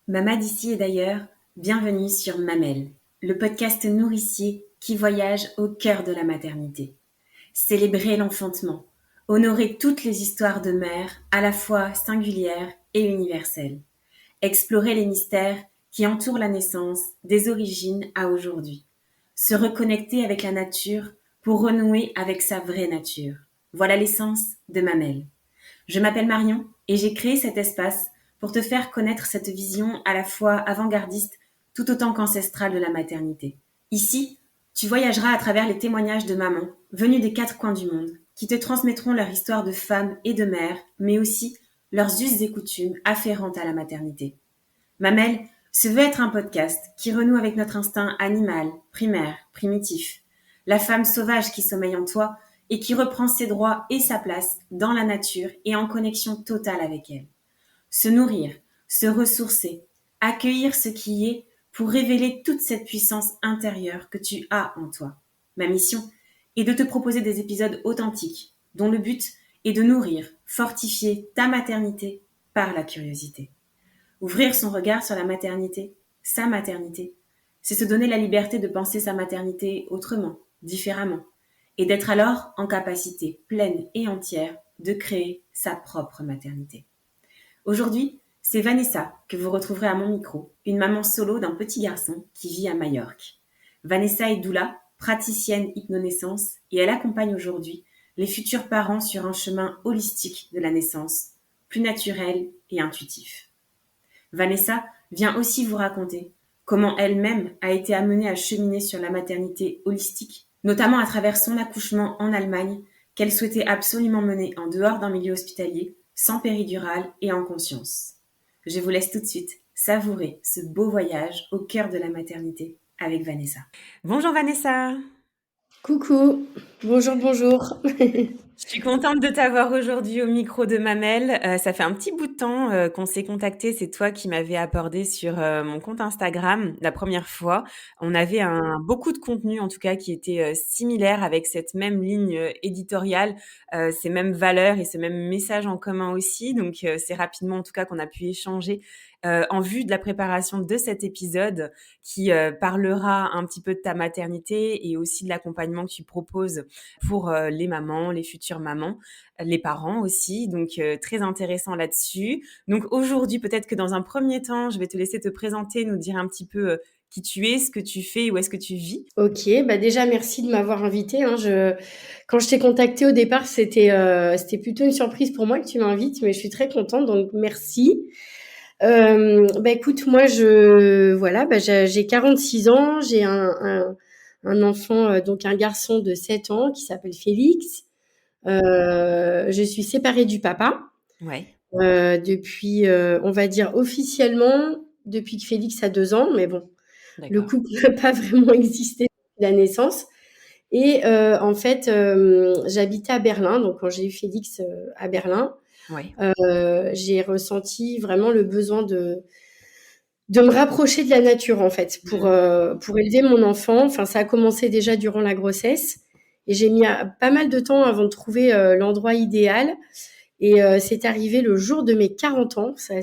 Mama d'ici et d'ailleurs, bienvenue sur Mamelle, le podcast nourricier qui voyage au cœur de la maternité. Célébrer l'enfantement, honorer toutes les histoires de mères à la fois singulières et universelles. Explorer les mystères qui entourent la naissance des origines à aujourd'hui. Se reconnecter avec la nature pour renouer avec sa vraie nature. Voilà l'essence de Mamelle. Je m'appelle Marion et j'ai créé cet espace pour te faire connaître cette vision à la fois avant-gardiste tout autant qu'ancestrale de la maternité. Ici, tu voyageras à travers les témoignages de mamans venues des quatre coins du monde qui te transmettront leur histoire de femmes et de mères, mais aussi leurs us et coutumes afférentes à la maternité. Mamelle se veut être un podcast qui renoue avec notre instinct animal, primaire, primitif. La femme sauvage qui sommeille en toi et qui reprend ses droits et sa place dans la nature et en connexion totale avec elle. Se nourrir, se ressourcer, accueillir ce qui est pour révéler toute cette puissance intérieure que tu as en toi. Ma mission est de te proposer des épisodes authentiques dont le but est de nourrir, fortifier ta maternité par la curiosité. Ouvrir son regard sur la maternité, sa maternité, c'est se donner la liberté de penser sa maternité autrement, différemment, et d'être alors en capacité pleine et entière de créer sa propre maternité. Aujourd'hui, c'est Vanessa que vous retrouverez à mon micro, une maman solo d'un petit garçon qui vit à Majorque. Vanessa est doula, praticienne hypnonaissance, et elle accompagne aujourd'hui les futurs parents sur un chemin holistique de la naissance, plus naturel et intuitif. Vanessa vient aussi vous raconter comment elle-même a été amenée à cheminer sur la maternité holistique, notamment à travers son accouchement en Allemagne, qu'elle souhaitait absolument mener en dehors d'un milieu hospitalier, sans péridurale et en conscience. Je vous laisse tout de suite savourer ce beau voyage au cœur de la maternité avec Vanessa. Bonjour Vanessa. Coucou, bonjour. Je suis contente de t'avoir aujourd'hui au micro de Mamelle. Ça fait un petit bout de temps qu'on s'est contacté. C'est toi qui m'avais abordé sur mon compte Instagram la première fois. On avait beaucoup de contenu, en tout cas, qui était similaire avec cette même ligne éditoriale, ces mêmes valeurs et ce même message en commun aussi. Donc, c'est rapidement, en tout cas, qu'on a pu échanger en vue de la préparation de cet épisode qui parlera un petit peu de ta maternité et aussi de l'accompagnement que tu proposes pour les mamans, les futures mamans, les parents aussi. Donc, très intéressant là-dessus. Donc, aujourd'hui, peut-être que dans un premier temps, je vais te laisser te présenter, nous dire un petit peu qui tu es, ce que tu fais, où est-ce que tu vis. Ok, bah déjà merci de m'avoir invitée. Quand je t'ai contactée au départ, c'était plutôt une surprise pour moi que tu m'invites, mais je suis très contente, donc merci. Bah écoute, moi j'ai 46 ans, j'ai un enfant, donc un garçon de 7 ans qui s'appelle Félix. Je suis séparée du papa Ouais, depuis, on va dire officiellement, depuis que Félix a 2 ans, mais bon, le d'accord. couple n'a pas vraiment existé depuis la naissance. Et en fait, j'habitais à Berlin, donc quand j'ai eu Félix à Berlin, Ouais. j'ai ressenti vraiment le besoin de me rapprocher de la nature en fait pour élever mon enfant. Enfin, ça a commencé déjà durant la grossesse et j'ai mis pas mal de temps avant de trouver l'endroit idéal. Et c'est arrivé le jour de mes 40 ans. C'est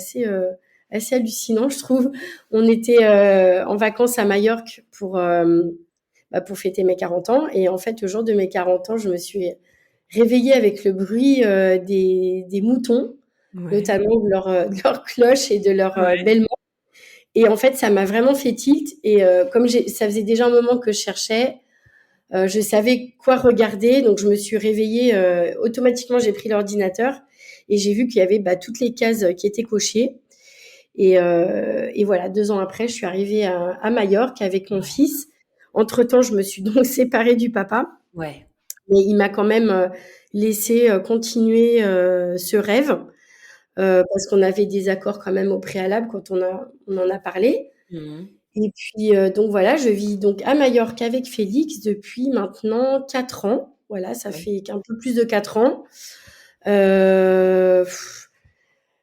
assez hallucinant, je trouve. On était en vacances à Majorque pour fêter mes 40 ans. Et en fait, le jour de mes 40 ans, je me suis réveillée avec le bruit des moutons, Ouais. notamment de leur cloche et de leur Ouais. bêlement. Et en fait, ça m'a vraiment fait tilt. Et ça faisait déjà un moment que je cherchais, je savais quoi regarder. Donc, je me suis réveillée. Automatiquement, j'ai pris l'ordinateur et j'ai vu qu'il y avait toutes les cases qui étaient cochées. Et voilà, 2 ans après, je suis arrivée à Majorque avec mon Ouais. fils. Entre-temps, je me suis donc séparée du papa, Ouais. mais il m'a quand même laissé continuer ce rêve parce qu'on avait des accords quand même au préalable quand on en a parlé. Mhm. Et puis donc voilà, je vis donc à Majorque avec Félix depuis maintenant 4 ans. Voilà, ça Ouais. fait un peu plus de 4 ans. Heu,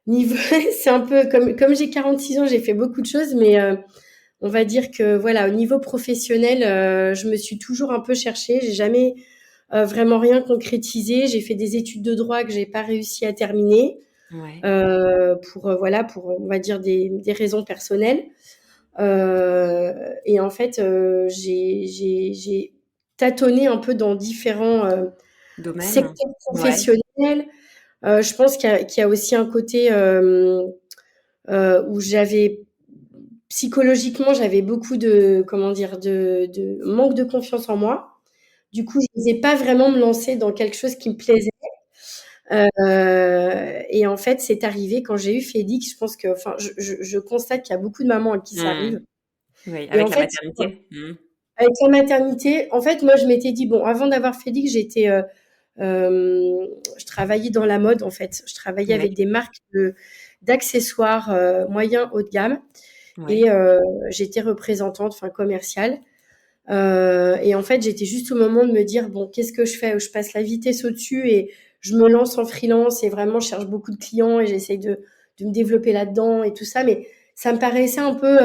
niveau c'est un peu comme j'ai 46 ans, j'ai fait beaucoup de choses, mais on va dire que voilà, au niveau professionnel, je me suis toujours un peu cherchée. J'ai jamais vraiment rien concrétisé. J'ai fait des études de droit que j'ai pas réussi à terminer. Ouais. voilà, pour, on va dire, des raisons personnelles. Et en fait, j'ai tâtonné un peu dans différents Domaine? secteurs Ouais. professionnels. Je pense qu'il y a aussi un côté où psychologiquement, j'avais beaucoup de, comment dire, de manque de confiance en moi. Du coup, je n'osais pas vraiment me lancer dans quelque chose qui me plaisait. Et en fait, c'est arrivé quand j'ai eu Félix. Je pense que, enfin, je constate qu'il y a beaucoup de mamans à qui ça Mmh. arrive. Oui, Et avec en la fait, maternité? Mmh. avec la maternité, en fait, moi, je m'étais dit, bon, avant d'avoir Félix, je travaillais dans la mode, en fait. Je travaillais Ouais, avec des marques d'accessoires moyens haut de gamme. ouais. Et j'étais représentante, enfin commerciale. Et en fait, j'étais juste au moment de me dire, bon, qu'est-ce que je fais? Je passe la vitesse au-dessus et je me lance en freelance et vraiment, je cherche beaucoup de clients et j'essaye de me développer là-dedans et tout ça. Mais ça me paraissait un peu...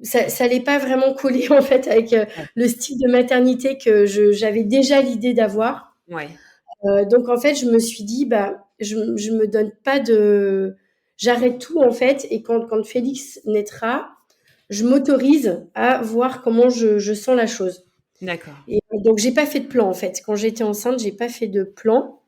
ça allait pas vraiment coller en fait avec Ouais. le style de maternité que j'avais déjà l'idée d'avoir. Ouais. Donc en fait, je me suis dit, bah, je me donne pas de... J'arrête tout en fait et quand Félix naîtra, je m'autorise à voir comment je sens la chose. D'accord. Et donc, j'ai pas fait de plan, en fait. Quand j'étais enceinte, j'ai pas fait de plan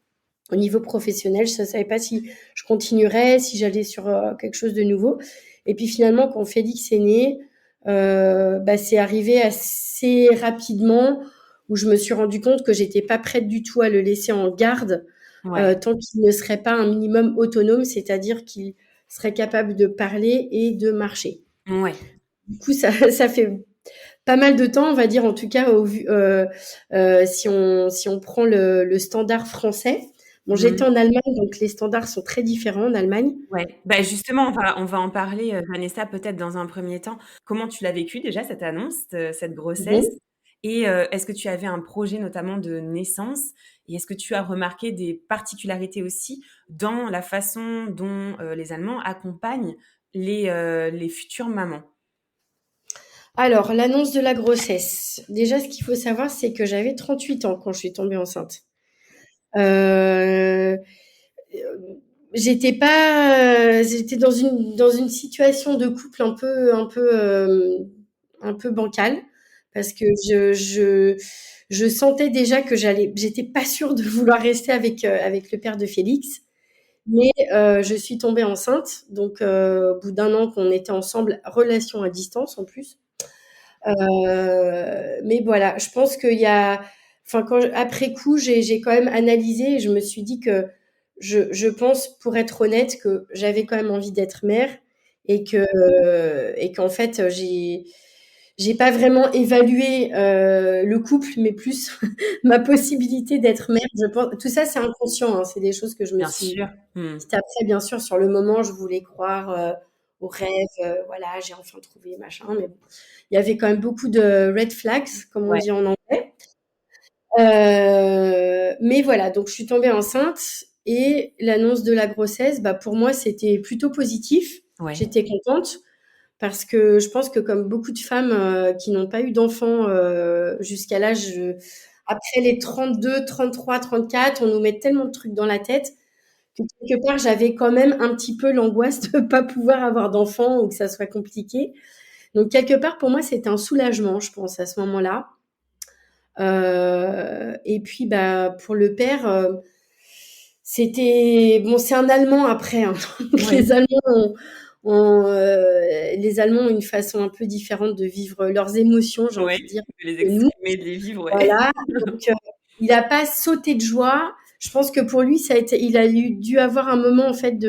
au niveau professionnel. Je ne savais pas si je continuerais, si j'allais sur quelque chose de nouveau. Et puis finalement, quand Félix est né, bah, c'est arrivé assez rapidement où je me suis rendu compte que j'étais pas prête du tout à le laisser en garde Ouais. tant qu'il ne serait pas un minimum autonome, c'est-à-dire qu'il serait capable de parler et de marcher. Ouais. Du coup, ça fait pas mal de temps, on va dire, en tout cas, si on prend le standard français. Bon, j'étais Mmh. en Allemagne, donc les standards sont très différents en Allemagne. Ouais. Bah, justement, on va en parler, Vanessa, peut-être dans un premier temps. Comment tu l'as vécu déjà cette annonce, cette grossesse? Mhm. Et est-ce que tu avais un projet notamment de naissance? Et est-ce que tu as remarqué des particularités aussi dans la façon dont, les Allemands accompagnent les futures mamans? Alors, l'annonce de la grossesse. Déjà, ce qu'il faut savoir, c'est que j'avais 38 ans quand je suis tombée enceinte. Euh, j'étais dans une situation de couple un peu bancale parce que je sentais déjà que j'étais pas sûre de vouloir rester avec le père de Félix. Mais je suis tombée enceinte, donc au bout d'un an qu'on était ensemble, relation à distance en plus. Mais voilà, je pense qu'il y a, enfin après coup, j'ai quand même analysé et je me suis dit que je pense, pour être honnête, que j'avais quand même envie d'être mère et qu'en fait j'ai pas vraiment évalué le couple, mais plus ma possibilité d'être mère. Je pense, tout ça c'est inconscient, hein, c'est des choses que je me Bien suis sûr. Mmh. dites après, bien sûr, sur le moment, je voulais croire aux rêves, voilà, j'ai enfin trouvé machin, mais bon, il y avait quand même beaucoup de red flags, comme on Ouais. dit en anglais. Mais voilà, donc je suis tombée enceinte et l'annonce de la grossesse, bah, pour moi, c'était plutôt positif. Ouais. J'étais contente parce que je pense que comme beaucoup de femmes qui n'ont pas eu d'enfants jusqu'à l'âge, après les 32, 33, 34, on nous met tellement de trucs dans la tête que quelque part, j'avais quand même un petit peu l'angoisse de ne pas pouvoir avoir d'enfants ou que ça soit compliqué. Donc quelque part, pour moi, c'était un soulagement, je pense, à ce moment-là. Et puis, bah, pour le père, c'était bon, c'est un Allemand après, hein. Donc Oui. les Allemands ont une façon un peu différente de vivre leurs émotions, j'ai Ouais. envie de dire, De les que nous. exprimer, de les vivre, ouais. Voilà. Donc il n'a pas sauté de joie. Je pense que pour lui, il a dû avoir un moment en fait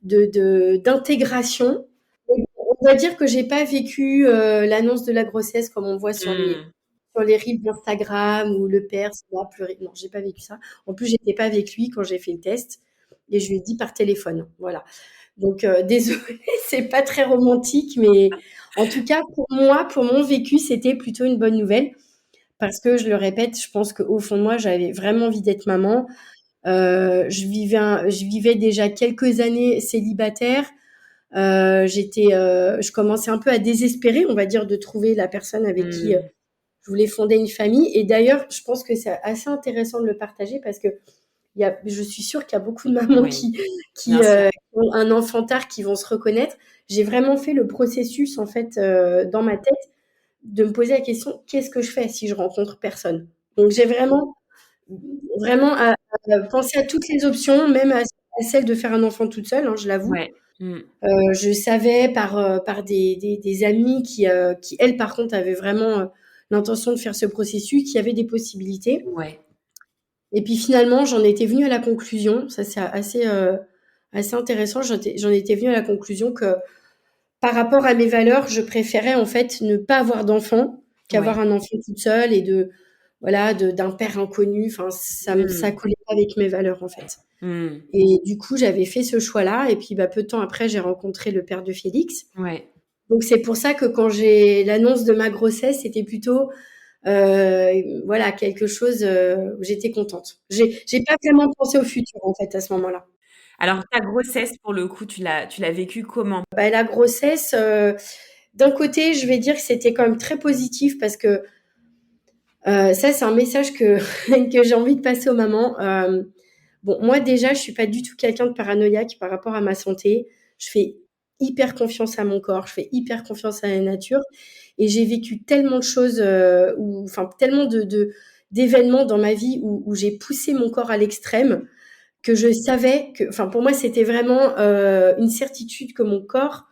d'intégration. On va dire que j'ai pas vécu l'annonce de la grossesse comme on voit Mmh. sur les reels d'Instagram où le père se met à pleurer. Non, j'ai pas vécu ça. En plus, j'étais pas avec lui quand j'ai fait le test et je lui ai dit par téléphone. Voilà. Donc désolée, c'est pas très romantique, mais en tout cas pour moi, pour mon vécu, c'était plutôt une bonne nouvelle parce que je le répète, je pense qu'au fond de moi, j'avais vraiment envie d'être maman. Je vivais déjà quelques années célibataire. Je commençais un peu à désespérer, on va dire, de trouver la personne avec qui Mmh. je voulais fonder une famille. Et d'ailleurs, je pense que c'est assez intéressant de le partager parce que je suis sûre qu'il y a beaucoup de mamans Oui, bien sûr. qui ont un enfant tard qui vont se reconnaître. J'ai vraiment fait le processus, en fait, dans ma tête, de me poser la question: «Qu'est-ce que je fais si je rencontre personne?» Donc j'ai vraiment pensé à toutes les options, même à celle de faire un enfant toute seule, hein, je l'avoue. Ouais. Mmh. Je savais par des amies qui elles, par contre, avaient vraiment, l'intention de faire ce processus, qu'il y avait des possibilités. Ouais. Et puis finalement, j'en étais venue à la conclusion, ça c'est assez intéressant, j'en étais venue à la conclusion que par rapport à mes valeurs, je préférais en fait ne pas avoir d'enfant Ouais. qu'avoir un enfant toute seule et voilà, d'un père inconnu. Enfin, ça Mmh. collait pas avec mes valeurs en fait. Mmh. Et du coup, j'avais fait ce choix-là. Et puis, peu de temps après, j'ai rencontré le père de Félix. Ouais. Donc, c'est pour ça que quand j'ai l'annonce de ma grossesse, c'était plutôt voilà, quelque chose où j'étais contente. J'ai pas vraiment pensé au futur en fait à ce moment-là. Alors ta grossesse, pour le coup, tu l'as vécue comment? La grossesse, d'un côté, je vais dire que c'était quand même très positif parce que ça, c'est un message que que j'ai envie de passer aux mamans. Bon, moi déjà, je suis pas du tout quelqu'un de paranoïaque par rapport à ma santé. Je fais hyper confiance à mon corps, je fais hyper confiance à la nature et j'ai vécu tellement de choses, enfin tellement d'événements dans ma vie où j'ai poussé mon corps à l'extrême que je savais que, enfin pour moi, c'était vraiment une certitude que mon corps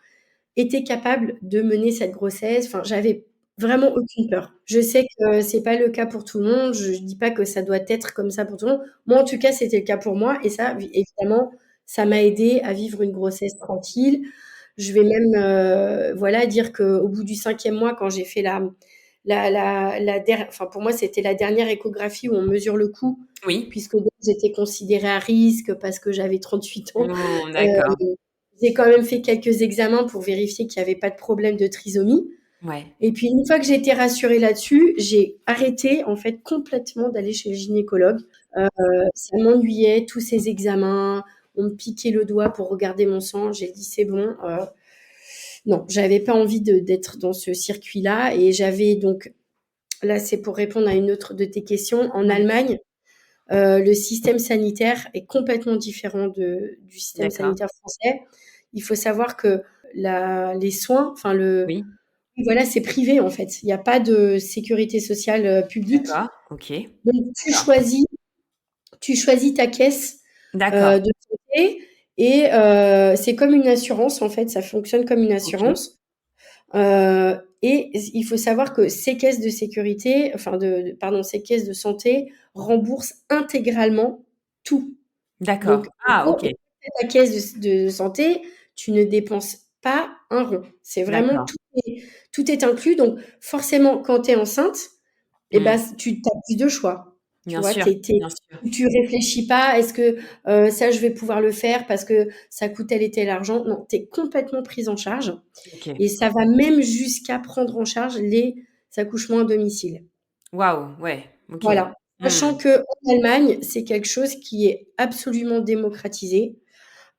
était capable de mener cette grossesse. Enfin, j'avais vraiment aucune peur. Je sais que c'est pas le cas pour tout le monde. Je dis pas que ça doit être comme ça pour tout le monde. Moi, en tout cas, c'était le cas pour moi et ça, évidemment, ça m'a aidée à vivre une grossesse tranquille. Je vais même, voilà, dire qu'au bout du 5e mois, quand j'ai fait enfin, pour moi, c'était la dernière échographie où on mesure le pouls, Oui. puisque donc j'étais considérée à risque parce que j'avais 38 ans. Oh, Heu d'accord. j'ai quand même fait quelques examens pour vérifier qu'il y avait pas de problème de trisomie Ouais. et puis une fois que j'ai été rassurée là-dessus, j'ai arrêté en fait complètement d'aller chez le gynécologue. Ça m'ennuyait tous ces examens, on me piquait le doigt pour regarder mon sang. J'ai dit: «C'est bon», non, j'avais pas envie d'être dans ce circuit-là et j'avais donc là, c'est pour répondre à une autre de tes questions. En Ouais. Allemagne, le système sanitaire est complètement différent du système D'accord. sanitaire français. Il faut savoir que les soins, enfin Oui. voilà, c'est privé en fait. Il n'y a pas de sécurité sociale publique. D'accord. OK. Donc D'accord. tu choisis ta caisse D'accord. de santé et c'est comme une assurance en fait. Ça fonctionne comme une OK. assurance. Et il faut savoir que ces caisses de sécurité, enfin pardon, ces caisses de santé remboursent intégralement tout. Donc, D'accord. en Ah, gros, OK. ta caisse de santé, tu ne dépenses pas un rond. C'est vraiment D'accord. tout est inclus. Donc, forcément, quand tu es enceinte, et ben, Mmh. tu as plus de choix. Tu Bien vois, sûr, bien sûr. tu réfléchis pas, est-ce que ça, je vais pouvoir le faire parce que ça coûte tel et tel argent. Non, tu es complètement prise en charge. OK. Et ça va même jusqu'à prendre en charge les accouchements à domicile. Waouh, ouais, OK. Voilà. Mmh. Sachant qu'en Allemagne, c'est quelque chose qui est absolument démocratisé.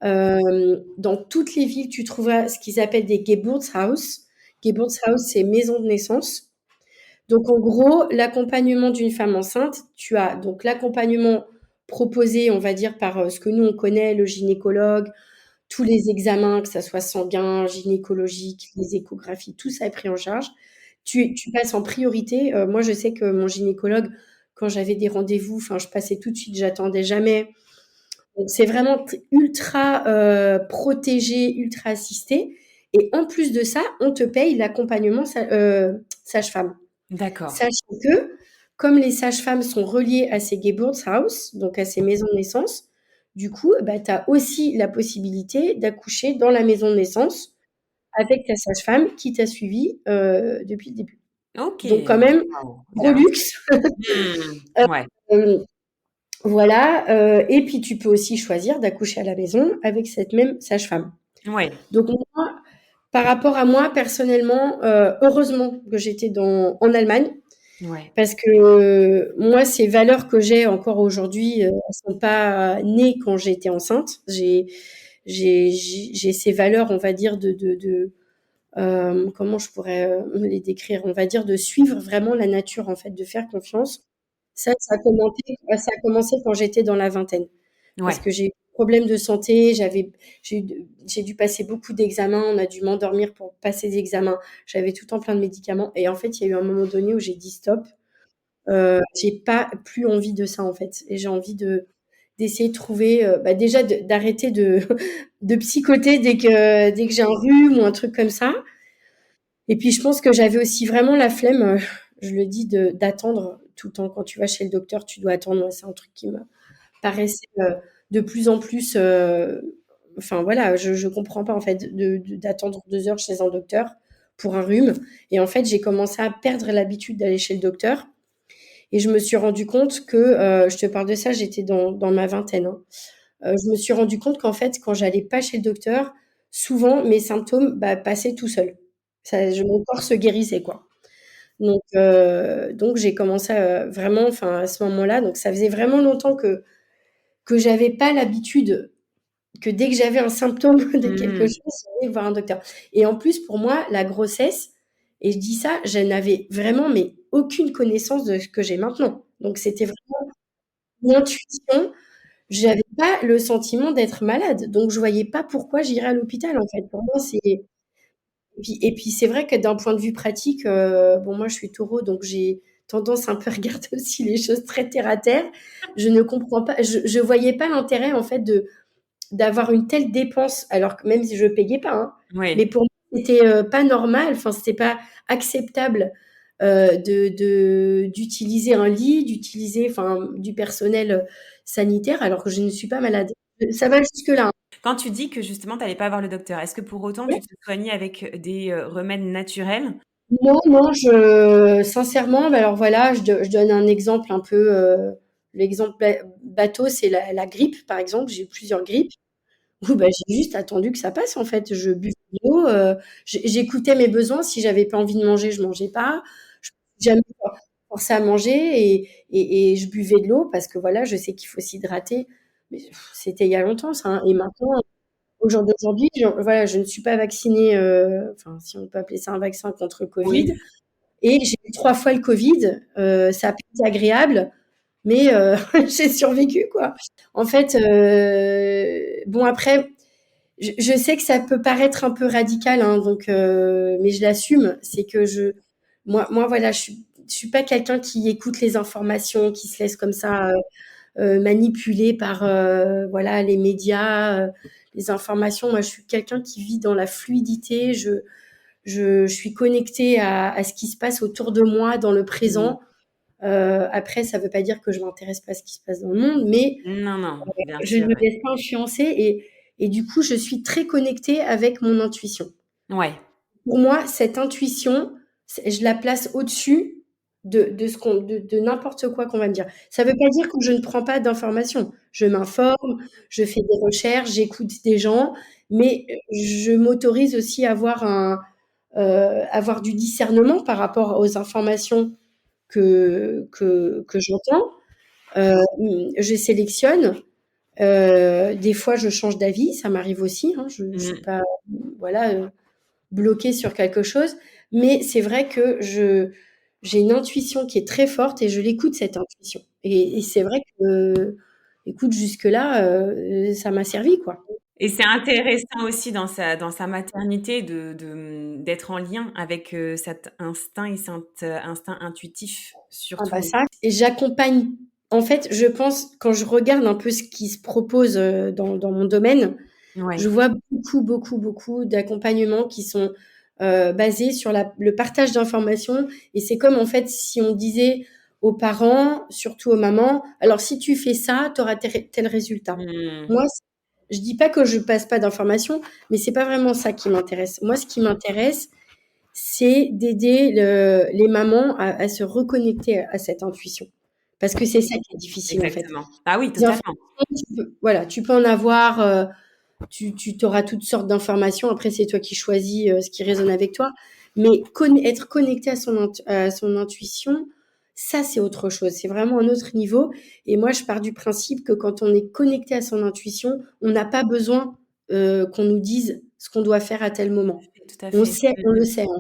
Dans toutes les villes, tu trouveras ce qu'ils appellent des Geburtshaus. Geburtshaus, c'est maison de naissance. Donc en gros, l'accompagnement d'une femme enceinte, tu as donc l'accompagnement proposé, on va dire, par, ce que nous on connaît, le gynécologue, tous les examens, que ça soit sanguin, gynécologique, les échographies, tout ça est pris en charge. Tu passes en priorité. Moi, je sais que mon gynécologue, quand j'avais des rendez-vous, enfin, je passais tout de suite, j'attendais jamais. Donc c'est vraiment ultra, protégé, ultra assisté et en plus de ça, on te paye l'accompagnement sage-femme. D'accord. Sachant que, comme les sages-femmes sont reliées à ces Geburtshaus, donc à ces maisons de naissance, du coup, tu as aussi la possibilité d'accoucher dans la maison de naissance avec ta sage-femme qui t'a suivi, depuis le début. OK. Donc quand même, Waouh, une gros avancée. luxe. Mmh. Ouais. Hem, voilà, et puis tu peux aussi choisir d'accoucher à la maison avec cette même sage-femme. Ouais. Donc moi, par rapport à moi personnellement, heureusement que j'étais en Allemagne. Ouais. Parce que moi, ces valeurs que j'ai encore aujourd'hui, elles sont pas nées quand j'étais enceinte. J'ai ces valeurs, on va dire, comment je pourrais les décrire? On va dire de suivre vraiment la nature, en fait, de faire confiance. Ça a commencé quand j'étais dans la vingtaine. Parce Ouais. que j'ai eu des problèmes de santé, j'ai dû passer beaucoup d'examens, on a dû m'endormir pour passer des examens. J'avais tout le temps plein de médicaments. Et en fait, il y a eu un moment donné où j'ai dit stop. J'ai pas plus envie de ça en fait. Et j'ai envie d'essayer de trouver, déjà d'arrêter de psychoter dès que j'ai un rhume ou un truc comme ça. Et puis je pense que j'avais aussi vraiment la flemme, je le dis, d'attendre tout le temps. Quand tu vas chez le docteur, tu dois attendre. Moi, c'est un truc qui me paraissait de plus en plus. Enfin voilà, je comprends pas en fait d'attendre 2 heures chez un docteur pour un rhume. Et en fait, j'ai commencé à perdre l'habitude d'aller chez le docteur. Et je me suis rendu compte que, je te parle de ça, j'étais dans ma vingtaine, hein. Je me suis rendu compte qu'en fait, quand j'allais pas chez le docteur, souvent mes symptômes, passaient tout seuls. Mon corps se guérissait, quoi. Donc j'ai commencé vraiment, enfin à ce moment-là, donc ça faisait vraiment longtemps que j'avais pas l'habitude que dès que j'avais un symptôme de quelque Mmh. chose, j'allais voir un docteur. Et en plus, pour moi, la grossesse, et je dis ça, je n'avais vraiment mais aucune connaissance de ce que j'ai maintenant. Donc c'était vraiment une intuition. J'avais pas le sentiment d'être malade, donc je voyais pas pourquoi j'irais à l'hôpital, en fait. Pour moi, et puis c'est vrai que d'un point de vue pratique, bon, moi, je suis Taureau, donc j'ai tendance un peu à regarder aussi les choses très terre à terre. Je ne comprends pas, je voyais pas l'intérêt, en fait, d'avoir une telle dépense, alors que même si je payais pas, hein, mais Oui. pour moi, c'était pas normal, enfin, c'était pas acceptable d'utiliser un lit, d'utiliser enfin, du personnel sanitaire, alors que je ne suis pas malade. Ça va jusque-là, hein. Quand tu dis que justement tu allais pas voir le docteur, est-ce que pour autant tu te soignais avec des, remèdes naturels? Non, non, sincèrement, alors voilà, je donne un exemple un peu, l'exemple bateau, c'est la grippe, par exemple. J'ai eu plusieurs grippes. Oui, j'ai juste attendu que ça passe en fait. Je buvais de l'eau, j'écoutais mes besoins. Si j'avais pas envie de manger, je mangeais pas. Je me suis jamais forcée à manger et je buvais de l'eau parce que voilà, je sais qu'il faut s'hydrater. Mais c'était il y a longtemps ça, hein. Et maintenant, au jour d'aujourd'hui, voilà, je ne suis pas vaccinée, enfin si on peut appeler ça un vaccin contre le Oui. Covid. Et j'ai eu 3 fois le Covid. Ça a pas été agréable, mais j'ai survécu quoi. En fait, bon après je sais que ça peut paraître un peu radical, hein, donc, mais je l'assume. C'est que moi, voilà, je suis pas quelqu'un qui écoute les informations, qui se laisse comme ça manipuler par voilà les médias, les informations. Moi, je suis quelqu'un qui vit dans la fluidité. Je suis connectée à ce qui se passe autour de moi dans le Mmh. présent. Après, ça veut pas dire que je m'intéresse pas à ce qui se passe dans le monde, mais Non, non, bien je ne sûr, me ouais. laisse pas influencer et du coup, je suis très connectée avec mon intuition. Ouais. Pour moi, cette intuition, je la place au-dessus de n'importe quoi qu'on va me dire. Ça ne veut pas dire que je ne prends pas d'informations. Je m'informe, je fais des recherches, j'écoute des gens, mais je m'autorise aussi à avoir du discernement par rapport aux informations que j'entends. Je sélectionne. Des fois, je change d'avis, ça m'arrive aussi, hein. Je suis Mmh. pas, voilà, bloquée sur quelque chose, mais c'est vrai que j'ai une intuition qui est très forte et je l'écoute cette intuition. Et c'est vrai que, écoute, jusque-là, ça m'a servi, quoi. Et c'est intéressant aussi dans sa maternité d'être en lien avec, cet instinct et cet, instinct intuitif Ah bah surtout. ça et j'accompagne en fait, je pense, quand je regarde un peu ce qui se propose, dans mon domaine, Ouais. je vois beaucoup, beaucoup, beaucoup d'accompagnements qui sont, basés sur le partage d'informations et c'est comme, en fait, si on disait aux parents, surtout aux mamans: «Alors si tu fais ça, tu auras tel résultat». Mmh. Moi, je dis pas que je passe pas d'informations, mais c'est pas vraiment ça qui m'intéresse. Moi, ce qui m'intéresse, c'est d'aider les mamans à se reconnecter à cette intuition. Parce que c'est ça qui est difficile, en fait. Exactement. Ah oui, Les totalement. informations, voilà, tu peux en avoir, tu auras toutes sortes d'informations. Après, c'est toi qui choisis ce qui résonne avec toi. Mais être connecté à son intuition, ça, c'est autre chose. C'est vraiment un autre niveau. Et moi, je pars du principe que quand on est connecté à son intuition, on n'a pas besoin qu'on nous dise ce qu'on doit faire à tel moment. tout à fait. On le sait, hein.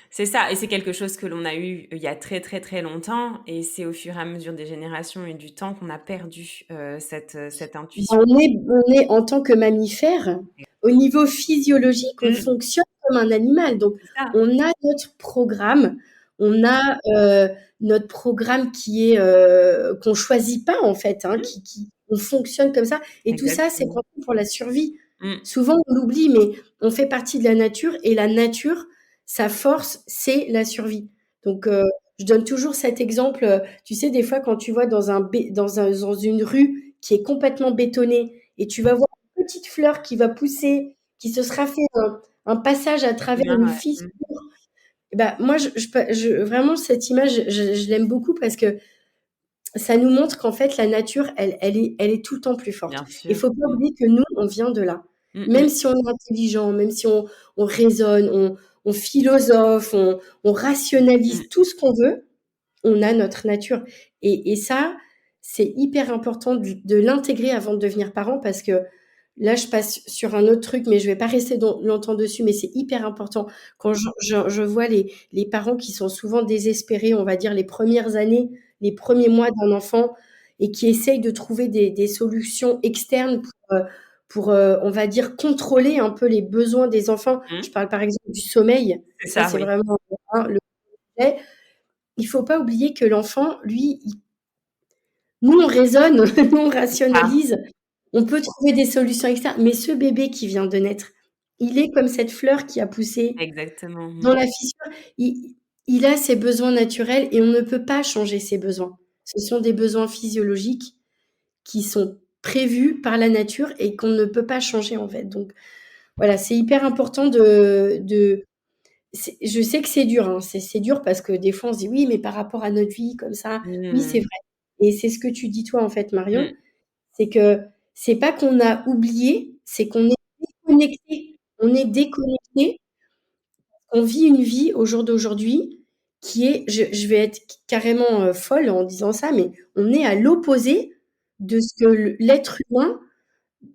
C'est ça, et c'est quelque chose que l'on a eu il y a très très très longtemps, et c'est au fur et à mesure des générations et du temps qu'on a perdu cette intuition. On est en tant que mammifère, au niveau physiologique, on Mm, fonctionne comme un animal. Donc, c'est ça. on a notre programme, on a notre programme qui est qu'on choisit pas en fait, hein, Mm, on fonctionne comme ça. Et tout ça, c'est exactement. pour la survie. Mm, Souvent, on l'oublie, mais on fait partie de la nature et la nature, sa force, c'est la survie. Donc, je donne toujours cet exemple. Tu sais, des fois, quand tu vois dans une rue qui est complètement bétonnée et tu vas voir une petite fleur qui va pousser, qui se sera fait un passage à travers bien, une ouais. fissure. Eh ben, moi, vraiment, cette image, je l'aime beaucoup parce que ça nous montre qu'en fait, la nature, elle est tout le temps plus forte. Bien Il sûr. faut pas Mm, oublier que nous, on vient de là. mm, Même mm, si on est intelligent, même si on raisonne, on philosophe, on rationalise mm. tout ce qu'on veut, on a notre nature. Et ça, c'est hyper important de l'intégrer avant de devenir parent parce que là, je passe sur un autre truc, mais je vais pas rester longtemps dessus, mais c'est hyper important. Quand je vois les parents qui sont souvent désespérés, on va dire les premières années, les premiers mois d'un enfant, et qui essayent de trouver des solutions externes pour on va dire, contrôler un peu les besoins des enfants. Je Mm. parle par exemple du sommeil. C'est Ça, ça, c'est oui. vraiment le sujet. Il faut pas oublier que l'enfant, lui, nous, on raisonne, nous, on Ah, rationalise, on peut trouver des solutions externes, mais ce bébé qui vient de naître, il est comme cette fleur qui a poussé exactement. dans Mm. la fissure. Il a ses besoins naturels et on ne peut pas changer ses besoins. Ce sont des besoins physiologiques qui sont prévus par la nature et qu'on ne peut pas changer, en fait. Donc, voilà, c'est hyper important je sais que c'est dur, hein, c'est dur parce que des fois on se dit: «Oui, mais par rapport à notre vie comme ça», oui, c'est Mm, vrai et c'est ce que tu dis toi, en fait, Marion, mm. c'est que c'est pas qu'on a oublié, c'est qu'on est déconnecté. On est déconnecté, on vit une vie au jour d'aujourd'hui qui est je vais être carrément, folle en disant ça, mais on est à l'opposé de ce que l'être humain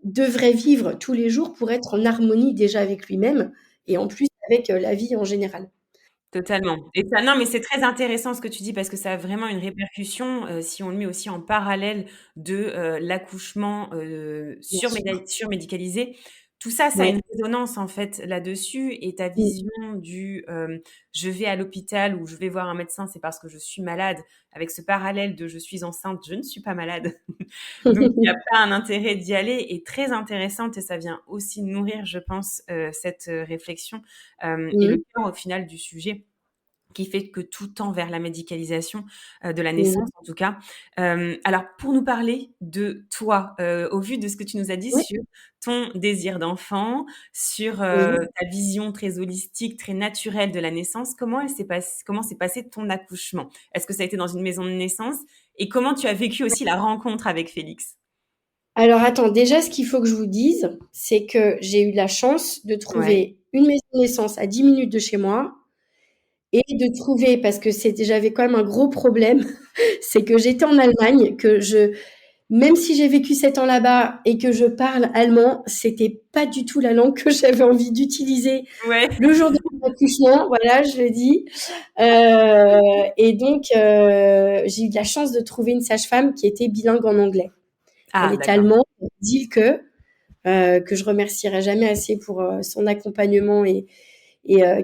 devrait vivre tous les jours pour être en harmonie déjà avec lui-même et en plus avec, la vie en général. Totalement, et ça, non, mais c'est très intéressant ce que tu dis parce que ça a vraiment une répercussion, si on le met aussi en parallèle de, l'accouchement, Bien sûr. surmédicalisé. Tout ça, ça a une Ouais. résonance en fait là-dessus, et ta Mmh. vision du, «Je vais à l'hôpital» ou «Je vais voir un médecin, c'est parce que je suis malade», avec ce parallèle de «Je suis enceinte, je ne suis pas malade». Donc il y a pas un intérêt d'y aller, est très intéressante, et ça vient aussi nourrir, je pense, cette, réflexion, et le Mmh. cœur au final du sujet, qui fait que tout tend vers la médicalisation, de la Mmh. naissance en tout cas. Alors pour nous parler de toi, au vu de ce que tu nous as dit Ouais. sur ton désir d'enfant, sur, Mmh. ta vision très holistique, très naturelle de la naissance, comment s'est passé ton accouchement? Est-ce que ça a été dans une maison de naissance? Et comment tu as vécu aussi la rencontre avec Félix? Alors attends, déjà ce qu'il faut que je vous dise, c'est que j'ai eu la chance de Ouais. trouver une maison de naissance à 10 minutes de chez moi et de trouver parce que j'avais quand même un gros problème, c'est que j'étais en Allemagne, même si j'ai vécu 7 ans là-bas et que je parle allemand, c'était pas du tout la langue que j'avais envie d'utiliser Ouais. le jour de mon accouchement, voilà, je le dis. Et donc, j'ai eu de la chance de trouver une sage-femme qui était bilingue en anglais. Elle Ah est d'accord. allemande, Silke, que je remercierai jamais assez pour son accompagnement et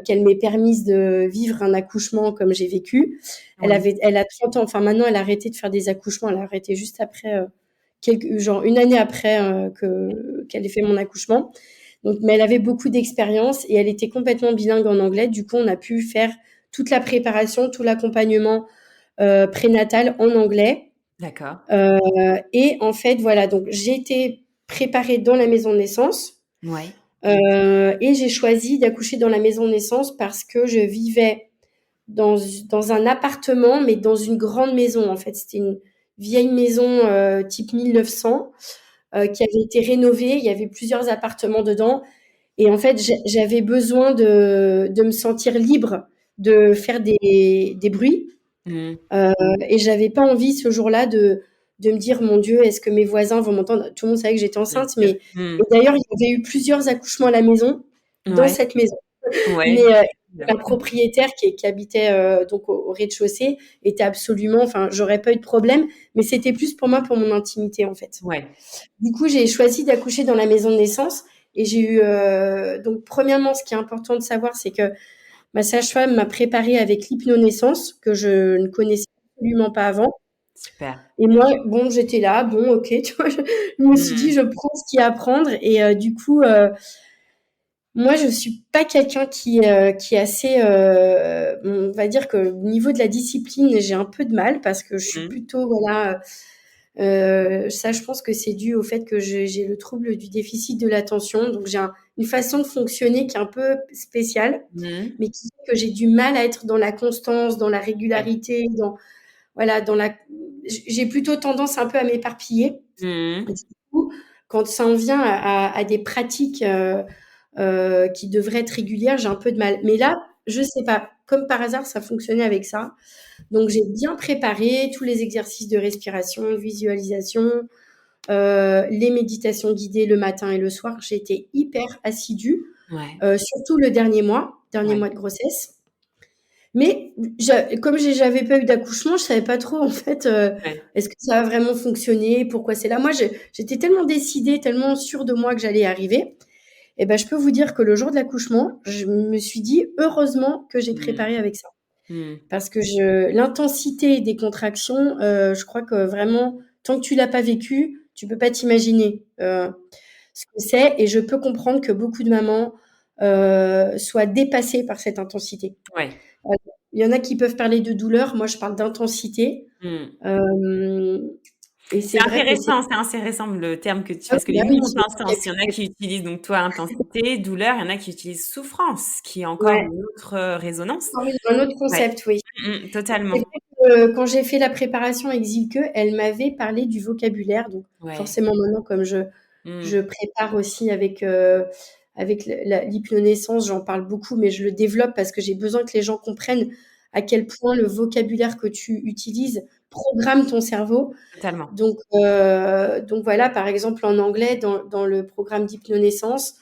qu'elle m'ait permise de vivre un accouchement comme j'ai vécu. Oui. Elle a 30 ans, enfin maintenant elle a arrêté de faire des accouchements, elle a arrêté juste après, genre une année après qu'elle ait fait mon accouchement. Donc, mais elle avait beaucoup d'expérience et elle était complètement bilingue en anglais. Du coup, on a pu faire toute la préparation, tout l'accompagnement prénatal en anglais. D'accord. Et en fait, voilà, donc j'ai été préparée dans la maison de naissance Ouais. et j'ai choisi d'accoucher dans la maison de naissance parce que je vivais dans, dans un appartement, mais dans une grande maison. En fait, c'était une vieille maison type 1900 qui avait été rénovée. Il y avait plusieurs appartements dedans. Et en fait, j'avais besoin de me sentir libre de faire des bruits. Mmh. Et j'avais pas envie ce jour-là de me dire, mon Dieu, est-ce que mes voisins vont m'entendre? Tout le monde savait que j'étais Bien enceinte, sûr. mais Mmh. et d'ailleurs, il y avait eu plusieurs accouchements à la maison, dans Ouais. cette maison. Ouais. Mais Bien. la propriétaire qui habitait donc au rez-de-chaussée était absolument, enfin, j'aurais pas eu de problème, mais c'était plus pour moi, pour mon intimité, en fait. Ouais. Du coup, j'ai choisi d'accoucher dans la maison de naissance et j'ai eu, donc, premièrement, ce qui est important de savoir, c'est que ma sage-femme m'a préparée avec l'hypnonaissance, que je ne connaissais absolument pas avant. Super. Et moi, bon, j'étais là, bon, ok, tu vois, je me suis dit, Mmh. je prends ce qu'il y a à prendre. Et du coup, moi, je suis pas quelqu'un qui est assez, on va dire que au niveau de la discipline, j'ai un peu de mal parce que je suis Mmh. plutôt, voilà, ça, je pense que c'est dû au fait que j'ai le trouble du déficit de l'attention. Donc, j'ai une façon de fonctionner qui est un peu spéciale, Mmh. mais qui fait que j'ai du mal à être dans la constance, dans la Ouais. régularité, voilà, j'ai plutôt tendance un peu à m'éparpiller. Mmh. Et du coup, quand ça en vient à des pratiques qui devraient être régulières, j'ai un peu de mal. Mais là, je sais pas, comme par hasard, ça fonctionnait avec ça. Donc, j'ai bien préparé tous les exercices de respiration, de visualisation, les méditations guidées le matin et le soir. J'ai été hyper assidue, Ouais. surtout le dernier Ouais. mois de grossesse. Mais comme j'avais pas eu d'accouchement, je savais pas trop en fait, Ouais. est-ce que ça va vraiment fonctionner? Pourquoi c'est là? Moi, j'étais tellement décidée, tellement sûre de moi que j'allais y arriver. Et ben, je peux vous dire que le jour de l'accouchement, je me suis dit: «Heureusement que j'ai Mmh. préparé avec ça». Mmh. Parce que l'intensité des contractions, je crois que vraiment, tant que tu l'as pas vécu, tu peux pas t'imaginer, ce que c'est. Et je peux comprendre que beaucoup de mamans, soient dépassées par cette intensité. Ouais. Voilà. Il y en a qui peuvent parler de douleur, moi je parle d'intensité. Mmh. Hem Et c'est vrai que C'est intéressant le terme que tu ah parce que oui, les bah mots oui, ont j'ai un sens. Il y en a qui utilisent donc toi intensité, douleur, il y en a qui utilisent souffrance, qui est encore ouais, une autre, résonance. encore un autre Ouais. concept, oui. C'est Totalement. vrai que quand j'ai fait la préparation avec Silke, elle m'avait parlé du vocabulaire, donc Ouais. forcément maintenant comme je Mmh. prépare aussi avec l'hypnonaissance, j'en parle beaucoup, mais je le développe parce que j'ai besoin que les gens comprennent à quel point le vocabulaire que tu utilises programme ton cerveau. Totalement. Donc voilà, par exemple, en anglais, dans le programme d'hypnonaissance,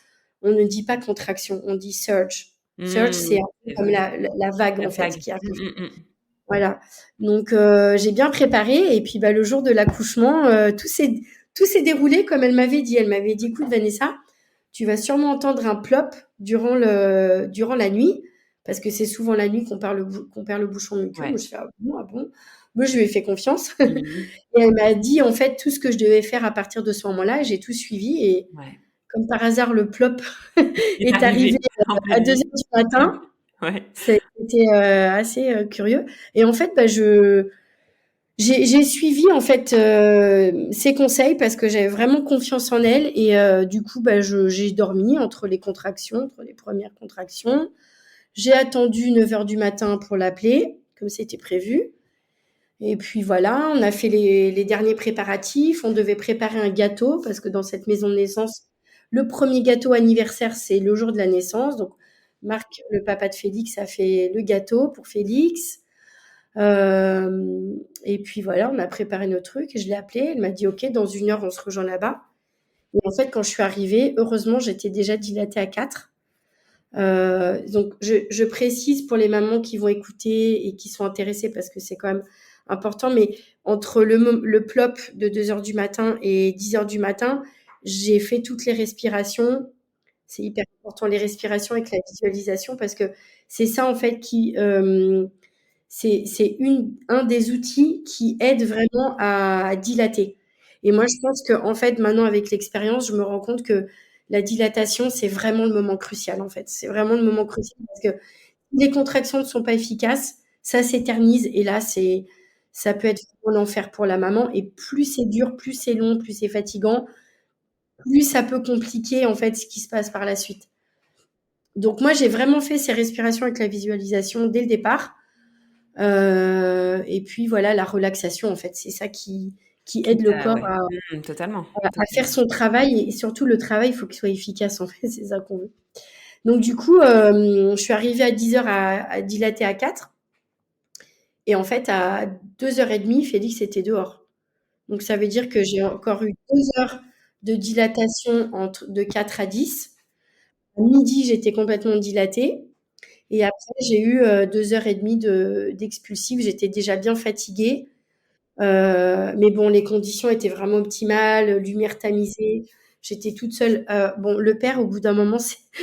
on ne dit pas contraction, on dit surge. Surge, c'est Mmh. un peu C'est comme vrai. la vague, La en fait, vague. qui arrive. Mmh. Voilà. Donc, j'ai bien préparé et puis, bah, le jour de l'accouchement, tout s'est déroulé comme elle m'avait dit. Elle m'avait dit: «Écoute Vanessa, tu vas sûrement entendre un plop durant la nuit», parce que c'est souvent la nuit qu'on perd le bouchon muqueux. Moi, Ouais. je fais: «Ah bon? Ah bon?» Moi, je lui ai fait confiance. Mmh. Et elle m'a dit, en fait, tout ce que je devais faire à partir de ce moment-là. J'ai tout suivi et Ouais. comme par hasard, le plop Il est est arrivé, arrivé en à pleine deux nuit. heures du matin. Ouais. C'était, assez, curieux. Et en fait, bah, j'ai suivi, en fait, ses conseils parce que j'avais vraiment confiance en elle. Et du coup, bah, j'ai dormi entre les contractions, entre les premières contractions. J'ai attendu 9 heures du matin pour l'appeler, comme c'était prévu. Et puis voilà, on a fait les derniers préparatifs. On devait préparer un gâteau parce que dans cette maison de naissance, le premier gâteau anniversaire, c'est le jour de la naissance. Donc, Marc, le papa de Félix, a fait le gâteau pour Félix. Et puis voilà, on a préparé nos trucs et je l'ai appelée. Elle m'a dit: «Ok, dans 1 heure, on se rejoint là-bas». Et en fait, quand je suis arrivée, heureusement, j'étais déjà dilatée à 4. Donc, je précise pour les mamans qui vont écouter et qui sont intéressées parce que c'est quand même important, mais entre le plop de 2 heures du matin et 10 heures du matin, j'ai fait toutes les respirations. C'est hyper important, les respirations avec la visualisation, parce que c'est ça, en fait, c'est un des outils qui aide vraiment à dilater. Et moi, je pense que, en fait, maintenant, avec l'expérience, je me rends compte que la dilatation, c'est vraiment le moment crucial, en fait. C'est vraiment le moment crucial parce que si les contractions ne sont pas efficaces, ça s'éternise et là, ça peut être vraiment l'enfer pour la maman. Et plus c'est dur, plus c'est long, plus c'est fatigant, plus ça peut compliquer, en fait, ce qui se passe par la suite. Donc moi, j'ai vraiment fait ces respirations avec la visualisation dès le départ. Et puis voilà, la relaxation, en fait, c'est ça qui aide le corps Ouais. Totalement, à faire totalement. son travail. Et surtout, le travail, il faut qu'il soit efficace, en fait, c'est ça qu'on veut. Donc du coup, je suis arrivée à 10 heures à dilater à 4. Et en fait, à 2h30, Félix était dehors. Donc ça veut dire que j'ai encore eu 2 heures de dilatation de 4 à 10. À midi, j'étais complètement dilatée. Et après, j'ai eu 2 heures et demie d'expulsif. J'étais déjà bien fatiguée. Mais bon, les conditions étaient vraiment optimales, lumière tamisée. J'étais toute seule. Bon, le père, au bout d'un moment,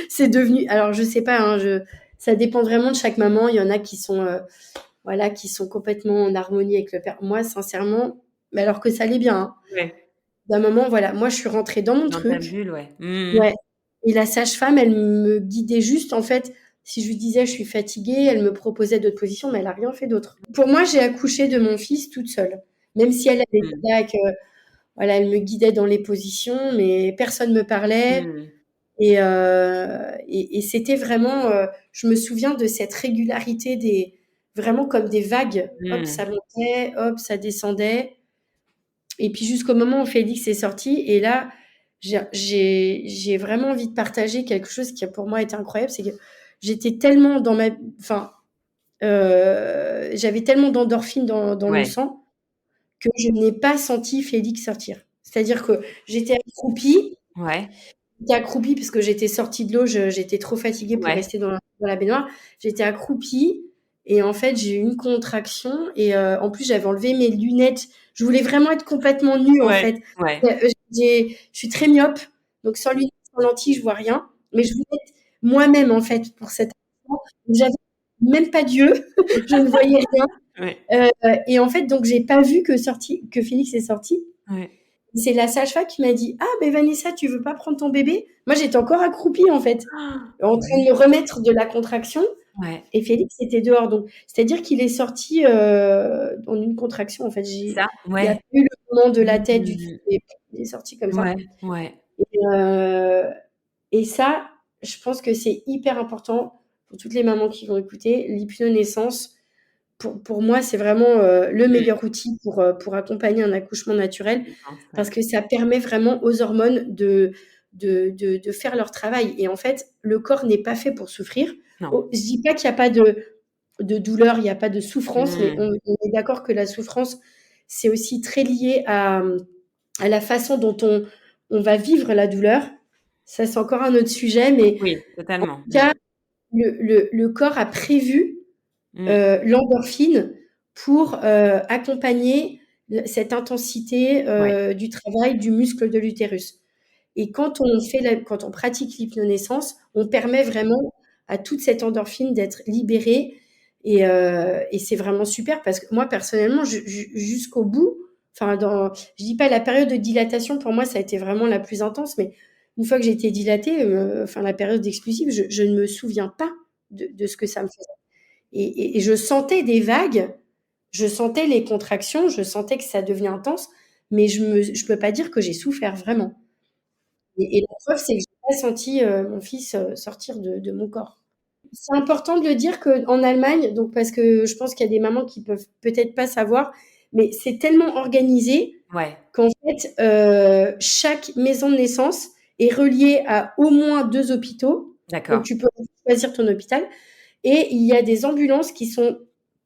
c'est devenu. Alors, je sais pas, hein, ça dépend vraiment de chaque maman. Il y en a qui sont, voilà, qui sont complètement en harmonie avec le père. Moi, sincèrement, mais alors que ça allait bien, hein. Ouais. D'un moment, voilà, moi, je suis rentrée dans mon Dans ta truc. bulle, ouais. Mmh. Ouais. Et la sage-femme, elle me guidait juste, en fait. Si je lui disais je suis fatiguée, elle me proposait d'autres positions, mais elle a rien fait d'autre. Pour moi, j'ai accouché de mon fils toute seule. Même si elle était Mmh. là, que voilà, elle me guidait dans les positions, mais personne me parlait. Mmh. Et c'était vraiment, je me souviens de cette régularité vraiment comme des vagues. Hop, Mmh. ça montait, hop, ça descendait. Et puis jusqu'au moment où Félix est sorti, et là, j'ai vraiment envie de partager quelque chose qui a pour moi été incroyable, c'est que j'étais tellement enfin, j'avais tellement d'endorphines dans mon Ouais. sang que je n'ai pas senti Félix sortir. C'est-à-dire que j'étais accroupie, Ouais. parce que j'étais sortie de l'eau, j'étais trop fatiguée pour Ouais. rester dans la baignoire. J'étais accroupie et en fait, j'ai eu une contraction et en plus, j'avais enlevé mes lunettes. Je voulais vraiment être complètement nue en Ouais. fait. Ouais. Je suis très myope, donc sans lunettes, sans lentilles, je vois rien. Mais je voulais être moi-même en fait pour cet instant. J'avais même pas d'yeux, je ne voyais rien. Ouais. Et en fait, donc j'ai pas vu que Félix est sorti. Ouais. C'est la sage-femme qui m'a dit: «Ah ben Vanessa, tu veux pas prendre ton bébé?» Moi, j'étais encore accroupie en fait, en train de me remettre de la contraction Ouais. et Félix était dehors. Donc, c'est-à-dire qu'il est sorti en une contraction en fait. C'est ça? Il y a Ouais. pas eu le mouvement de la tête du tout. Mmh. Il est sorti comme ça. Ouais. Ouais. Et, et ça, je pense que c'est hyper important pour toutes les mamans qui vont écouter. L'hypnonaissance, pour moi, c'est vraiment le Mmh. meilleur outil pour accompagner un accouchement naturel Je pense, ouais. parce que ça permet vraiment aux hormones de faire leur travail. Et en fait, le corps n'est pas fait pour souffrir. Non. Oh, je dis pas qu'il n'y a pas de douleur, il n'y a pas de souffrance, mais Mmh. on est d'accord que la souffrance, c'est aussi très lié à la façon dont on va vivre la douleur. Ça, c'est encore un autre sujet, mais Oui, en totalement. tout Mmh. cas, le corps a prévu Mmh. l'endorphine pour accompagner cette intensité Ouais. du travail du muscle de l'utérus. Et quand on pratique l'hypnonaissance, on permet vraiment à toute cette endorphine d'être libérée et c'est vraiment super parce que moi personnellement, jusqu'au bout, enfin je dis pas la période de dilatation pour moi ça a été vraiment la plus intense, mais une fois que j'ai été dilatée, enfin la période d'exclusive, je ne me souviens pas de ce que ça me faisait. Et je sentais des vagues, je sentais les contractions, je sentais que ça devenait intense, mais je peux pas dire que j'ai souffert vraiment. Et la preuve, c'est que j'ai pas senti mon fils sortir de mon corps. C'est important de le dire qu'en Allemagne, donc parce que je pense qu'il y a des mamans qui peuvent peut-être pas savoir, mais c'est tellement organisé Ouais. qu'en fait, chaque maison de naissance est reliée à au moins 2 hôpitaux. Donc D'accord. tu peux choisir ton hôpital et il y a des ambulances qui sont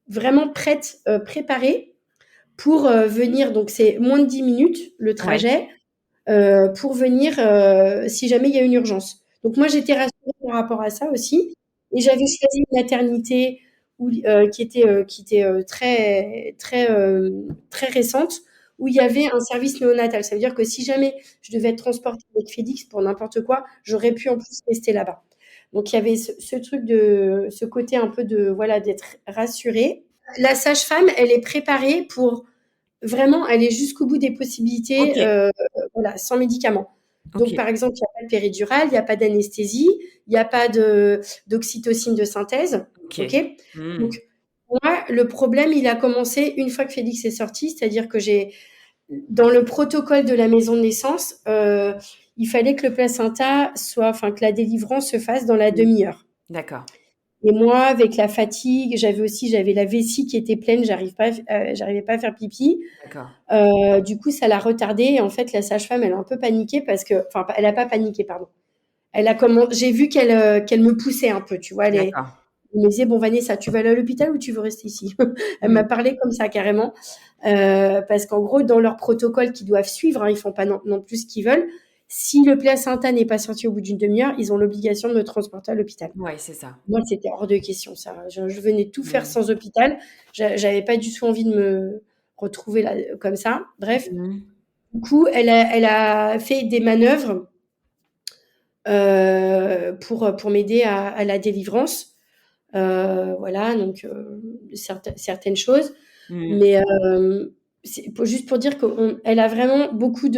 vraiment prêtes, préparées pour venir. Donc c'est moins de 10 minutes le Ouais. trajet pour venir si jamais il y a une urgence. Donc moi, j'étais rassurée par rapport à ça aussi. Et j'avais choisi une maternité qui était très, très, très récente, où il y avait un service néonatal. Ça veut dire que si jamais je devais être transportée avec Félix pour n'importe quoi, j'aurais pu en plus rester là-bas. Donc il y avait ce truc ce côté un peu voilà, d'être rassurée. La sage-femme, elle est préparée pour vraiment aller jusqu'au bout des possibilités, OK. voilà, sans médicaments. Donc, OK. par exemple, il y a pas de péridurale, il y a pas d'anesthésie, il y a pas d'oxytocine de synthèse, OK? OK. Mmh. Donc moi, le problème, il a commencé une fois que Félix est sorti, c'est-à-dire que dans le protocole de la maison de naissance, il fallait que le placenta que la délivrance se fasse dans la Mmh. demi-heure. D'accord. Et moi, avec la fatigue, j'avais la vessie qui était pleine, j'arrivais pas à faire pipi. D'accord. Du coup, ça l'a retardé. Et en fait, la sage-femme, elle a un peu paniqué enfin, elle a pas paniqué, pardon. J'ai vu qu'elle me poussait un peu, tu vois. Elle D'accord. me disait, bon, Vanessa, tu vas aller à l'hôpital ou tu veux rester ici? Elle Mmh. m'a parlé comme ça, carrément. Parce qu'en gros, dans leur protocole qu'ils doivent suivre, hein, ils font pas non plus ce qu'ils veulent. Si le placenta n'est pas sorti au bout d'une demi-heure, ils ont l'obligation de me transporter à l'hôpital. Ouais, c'est ça. Moi, c'était hors de question, ça. Je venais tout faire Mmh. sans hôpital. J'avais pas du tout envie de me retrouver là, comme ça. Bref, Mmh. du coup, elle a fait des manœuvres pour m'aider à la délivrance. Voilà, donc certaines choses. Mmh. Mais c'est juste pour dire qu'elle a vraiment beaucoup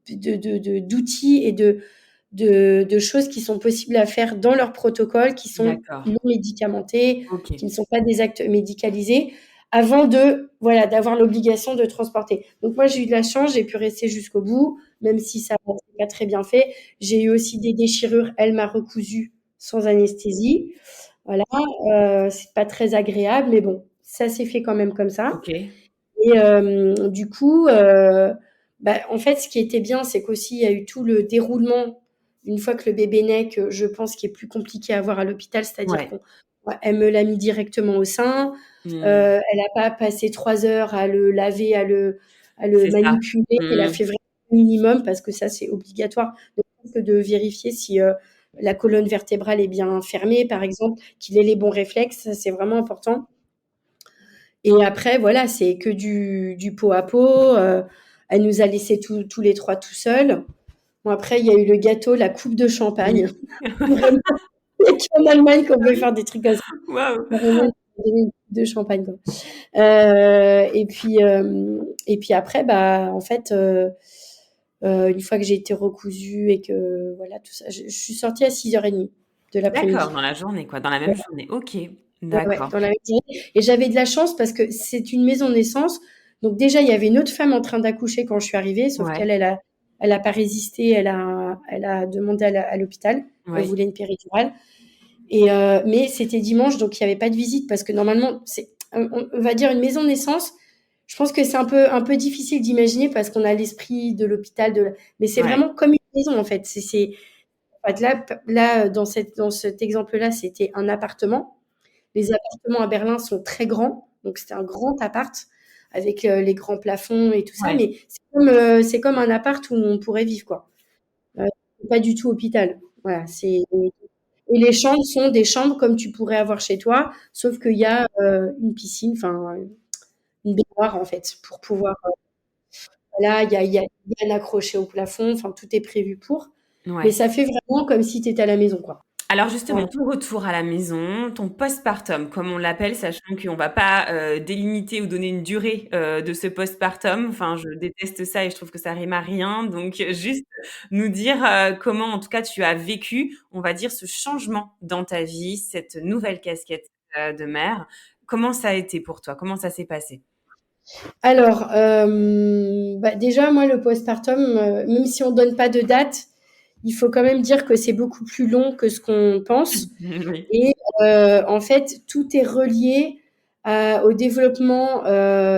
d'outils et de choses qui sont possibles à faire dans leur protocole, qui sont D'accord. non médicamentés, OK. qui ne sont pas des actes médicalisés, avant voilà, d'avoir l'obligation de transporter. Donc moi, j'ai eu de la chance, j'ai pu rester jusqu'au bout, même si ça n'a pas très bien fait. J'ai eu aussi des déchirures. Elle m'a recousu sans anesthésie. Voilà, c'est pas très agréable, mais bon, ça s'est fait quand même comme ça. OK. Et du coup, en fait, ce qui était bien, c'est qu'aussi, il y a eu tout le déroulement une fois que le bébé naît, que je pense qui est plus compliqué à voir à l'hôpital, c'est-à-dire Ouais. elle me l'a mis directement au sein. Mmh. Elle n'a pas passé 3 heures à le laver, à le C'est ça. manipuler. Elle a Mmh. fait vraiment le minimum parce que ça, c'est obligatoire. Donc, de vérifier si la colonne vertébrale est bien fermée, par exemple, qu'il ait les bons réflexes, ça, c'est vraiment important. Et après, voilà, c'est que du pot à pot. Elle nous a laissés tous les trois tout seuls. Bon, après, il y a eu le gâteau, la coupe de champagne. Oui. Vraiment, il n'y a qu'en Allemagne qu'on peut faire des trucs comme ça. Waouh! Vraiment, une coupe de champagne, quoi. Et puis après, en fait, une fois que j'ai été recousue et que voilà, tout ça, je suis sortie à 6h30 de D'accord, l'après-midi. dans la journée, quoi, dans la même Ouais. journée. OK. Ouais, D'accord. dans la matinée. Et j'avais de la chance parce que c'est une maison de naissance. Donc déjà, il y avait une autre femme en train d'accoucher quand je suis arrivée, sauf Ouais. qu'elle, elle a pas résisté, elle a demandé à l'hôpital. Elle Ouais. voulait une péridurale. Mais c'était dimanche, donc il y avait pas de visite parce que normalement, on va dire une maison de naissance. Je pense que c'est un peu difficile d'imaginer parce qu'on a l'esprit de l'hôpital, mais c'est Ouais. vraiment comme une maison en fait. En fait, là, dans cet exemple-là, c'était un appartement. Les appartements à Berlin sont très grands, donc c'était un grand appart avec les grands plafonds et tout ça, Ouais. mais c'est comme un appart où on pourrait vivre, quoi. Euh, Pas du tout hôpital. Voilà, et les chambres sont des chambres comme tu pourrais avoir chez toi, sauf qu'il y a une piscine, enfin une baignoire en fait, pour pouvoir. Voilà, il y a un accroché au plafond, enfin tout est prévu pour, mais Ouais. ça fait vraiment comme si tu étais à la maison, quoi. Alors Voilà. justement, ton retour à la maison, ton postpartum, comme on l'appelle, sachant qu'on va pas, délimiter ou donner une durée, de ce postpartum. Enfin, je déteste ça et je trouve que ça rime à rien. Donc, juste nous dire, comment, en tout cas, tu as vécu, on va dire, ce changement dans ta vie, cette nouvelle casquette, de mère. Comment ça a été pour toi? Comment ça s'est passé? Alors, déjà, moi, le postpartum, même si on donne pas de date, il faut quand même dire que c'est beaucoup plus long que ce qu'on pense. Oui. Et en fait, tout est relié au développement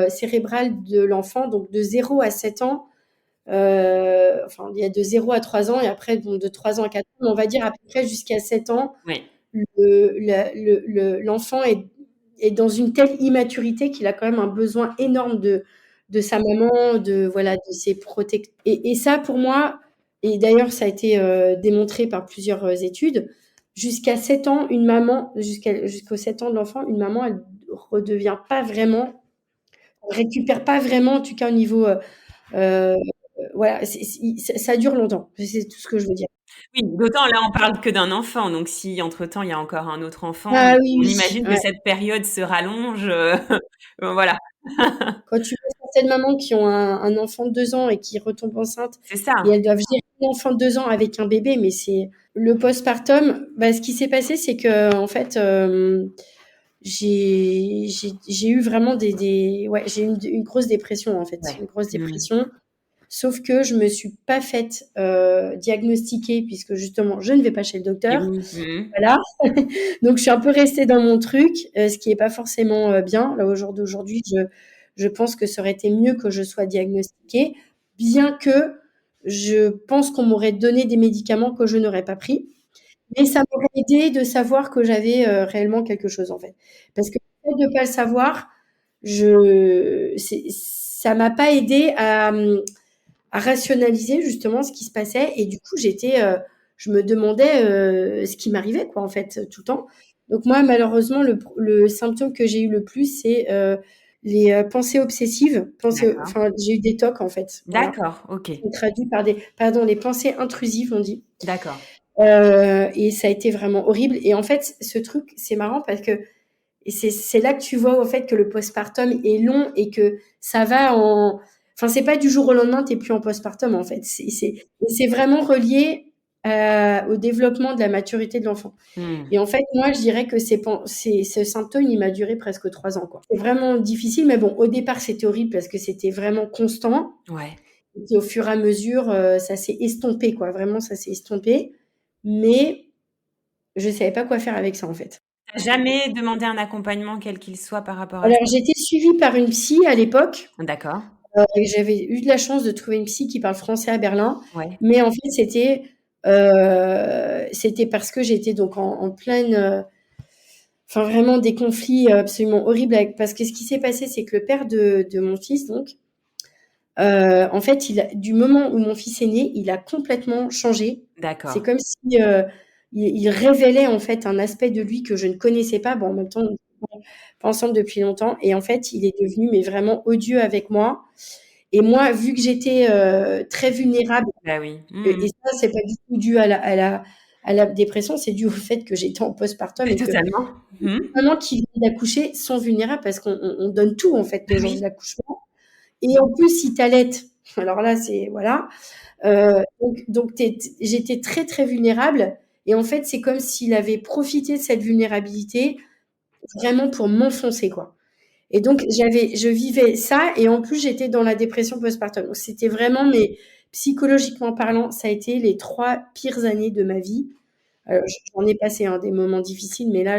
cérébral de l'enfant, donc de 0 à 7 ans. Enfin, il y a de 0 à 3 ans et après, bon, de 3 ans à 4 ans, mais on va dire à peu près jusqu'à 7 ans, Oui. l'enfant est dans une telle immaturité qu'il a quand même un besoin énorme de sa maman, voilà, de ses protecteurs. Et ça, pour moi, et d'ailleurs, ça a été démontré par plusieurs études, jusqu'à 7 ans, une maman, jusqu'aux 7 ans de l'enfant, une maman, elle redevient pas vraiment, elle récupère pas vraiment, en tout cas au niveau, euh, voilà, ça dure longtemps. C'est tout ce que je veux dire. Oui, d'autant là, on parle que d'un enfant, donc si entre-temps, il y a encore un autre enfant, Ah oui, on oui, imagine que ouais. cette période se rallonge, voilà. Quand tu vois certaines mamans qui ont un enfant de 2 ans et qui retombent enceintes C'est et ça. elles doivent gérer un enfant de 2 ans avec un bébé, mais c'est le postpartum. Ce qui s'est passé, c'est que en fait, j'ai eu vraiment ouais, j'ai eu une grosse dépression en fait, Ouais. une grosse Mmh. dépression. Sauf que je me suis pas faite diagnostiquer puisque justement je ne vais pas chez le Et docteur. oui. Mmh. Voilà. Donc je suis un peu restée dans mon truc, ce qui est pas forcément bien. Là, au jour d'aujourd'hui, je pense que ça aurait été mieux que je sois diagnostiquée, bien que je pense qu'on m'aurait donné des médicaments que je n'aurais pas pris. Mais ça m'aurait aidé de savoir que j'avais réellement quelque chose en fait. Parce que le fait de pas le savoir, ça m'a pas aidé à rationaliser justement ce qui se passait. Et du coup, je me demandais ce qui m'arrivait, quoi, en fait, tout le temps. Donc moi, malheureusement, le symptôme que j'ai eu le plus, c'est les pensées obsessives. D'accord. Enfin, j'ai eu des TOC, en fait. Voilà. D'accord, OK. On traduit par les pensées intrusives, on dit. D'accord. Et ça a été vraiment horrible. Et en fait, ce truc, c'est marrant parce que c'est là que tu vois, au fait, que le postpartum est long et que ça va en... Enfin, c'est pas du jour au lendemain, t'es plus en postpartum, en fait. C'est vraiment relié au développement de la maturité de l'enfant. Mmh. Et en fait, moi, je dirais que ce symptôme, il m'a duré presque 3 ans, quoi. C'est vraiment difficile, mais bon, au départ, c'était horrible parce que c'était vraiment constant. Ouais. Et puis, au fur et à mesure, ça s'est estompé, quoi. Vraiment, ça s'est estompé. Mais je savais pas quoi faire avec ça, en fait. Tu as jamais demandé un accompagnement quel qu'il soit par rapport à Alors, ça? j'étais suivie par une psy à l'époque. D'accord. Et j'avais eu de la chance de trouver une psy qui parle français à Berlin. Ouais. Mais en fait, c'était parce que j'étais donc en pleine, enfin vraiment des conflits absolument horribles parce que ce qui s'est passé, c'est que le père de mon fils, donc, en fait, du moment où mon fils est né, il a complètement changé. C'est D'accord. comme si il révélait en fait un aspect de lui que je ne connaissais pas. Bon, en même temps, on n'est pas ensemble depuis longtemps. Et en fait, il est devenu mais vraiment odieux avec moi. Et moi, vu que j'étais très vulnérable, Bah oui. et Mmh. ça, c'est pas du tout dû à la dépression, c'est dû au fait que j'étais en postpartum et que Totalement. Mmh. maman qui vient d'accoucher sont vulnérables parce qu'on donne tout en fait Bah le jour de oui. l'accouchement. Et en plus, si t'allaites, alors là, c'est voilà. Donc j'étais très très vulnérable. Et en fait, c'est comme s'il avait profité de cette vulnérabilité vraiment pour m'enfoncer, quoi. Et donc je vivais ça et en plus j'étais dans la dépression postpartum. Donc c'était vraiment, mais psychologiquement parlant, ça a été les 3 pires années de ma vie. J'en ai passé, hein, des moments difficiles, mais là,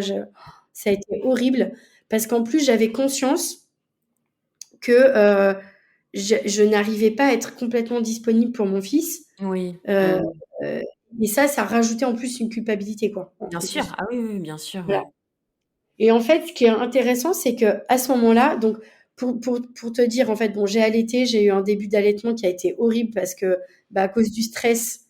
ça a été horrible parce qu'en plus j'avais conscience que je n'arrivais pas à être complètement disponible pour mon fils. Oui. Euh, Mmh. euh, et ça rajoutait en plus une culpabilité, quoi, en Bien sûr. plus. Ah oui, oui, bien sûr, Voilà. ouais. Et en fait, ce qui est intéressant, c'est que à ce moment-là, donc pour te dire, en fait, bon, j'ai allaité, j'ai eu un début d'allaitement qui a été horrible parce que, bah, à cause du stress,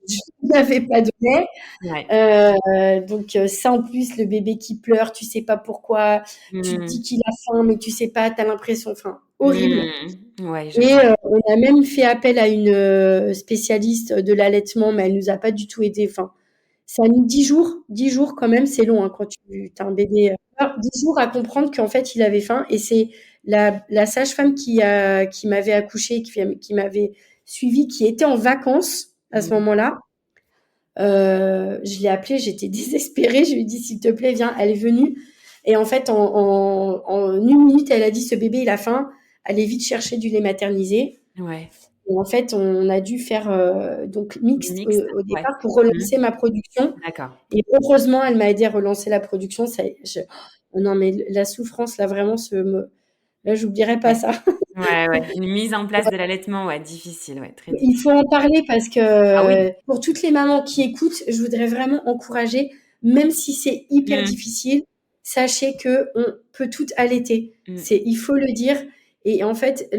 je n'avais pas de lait. Ouais. Donc ça, en plus, le bébé qui pleure, tu sais pas pourquoi, tu te dis Mmh. qu'il a faim, mais tu sais pas, tu as l'impression, enfin, horrible. Mmh. Ouais, je Et vois. on a même fait appel à une spécialiste de l'allaitement, mais elle nous a pas du tout aidé. Enfin, ça a mis 10 jours quand même, c'est long, hein, quand tu as un bébé. 10 jours à comprendre qu'en fait, il avait faim. Et c'est la sage-femme qui m'avait accouchée, qui m'avait suivie, qui était en vacances à ce Mmh. moment-là. Je l'ai appelée, j'étais désespérée. Je lui ai dit, s'il te plaît, viens. Elle est venue. Et en fait, en une minute, elle a dit, ce bébé, il a faim. Allez vite chercher du lait maternisé. Ouais. Et en fait, on a dû faire donc mixte Mixte? au Ouais. départ pour Mmh. relancer ma production. D'accord. Et heureusement, elle m'a aidé à relancer la production. Oh non, mais la souffrance, là, vraiment, là, j'oublierai pas Ouais. ça. Ouais, ouais. Une mise en place de l'allaitement, ouais, difficile, ouais, très Il faut difficile. en parler parce Ah oui. que pour toutes les mamans qui écoutent, je voudrais vraiment encourager, même si c'est hyper Mmh. difficile, sachez que on peut tout allaiter. Mmh. Il faut le dire. Et en fait,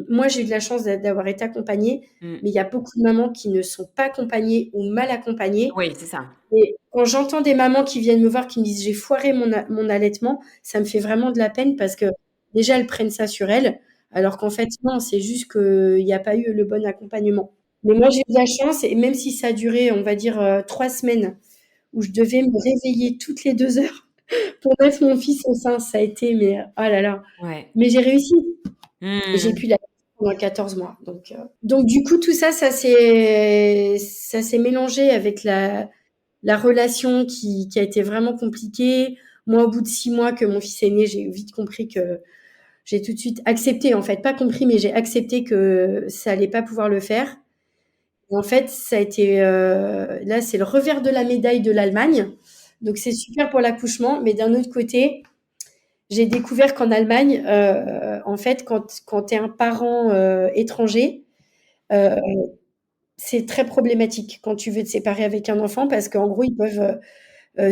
moi, j'ai eu de la chance d'avoir été accompagnée, Mmh. mais il y a beaucoup de mamans qui ne sont pas accompagnées ou mal accompagnées. Oui, c'est ça. Et quand j'entends des mamans qui viennent me voir, qui me disent j'ai foiré mon allaitement, ça me fait vraiment de la peine parce que déjà elles prennent ça sur elles, alors qu'en fait non, c'est juste qu'il n'y a pas eu le bon accompagnement. Mais moi j'ai eu de la chance et même si ça a duré, on va dire 3 semaines, où je devais me réveiller toutes les 2 heures pour mettre mon fils au sein, ça a été mais oh là là. Ouais. Mais j'ai réussi et j'ai Mmh. pu l'allaiter pendant 14 mois. Donc du coup tout ça, ça s'est mélangé avec la relation qui a été vraiment compliquée. Moi, au bout de 6 mois que mon fils est né, j'ai vite compris que j'ai tout de suite accepté, en fait, pas compris, mais j'ai accepté que ça allait pas pouvoir le faire. Et en fait, ça a été, là, c'est le revers de la médaille de l'Allemagne. Donc, c'est super pour l'accouchement, mais d'un autre côté, j'ai découvert qu'en Allemagne, en fait, quand tu es un parent étranger, euh, c'est très problématique quand tu veux te séparer avec un enfant parce qu'en gros, ils peuvent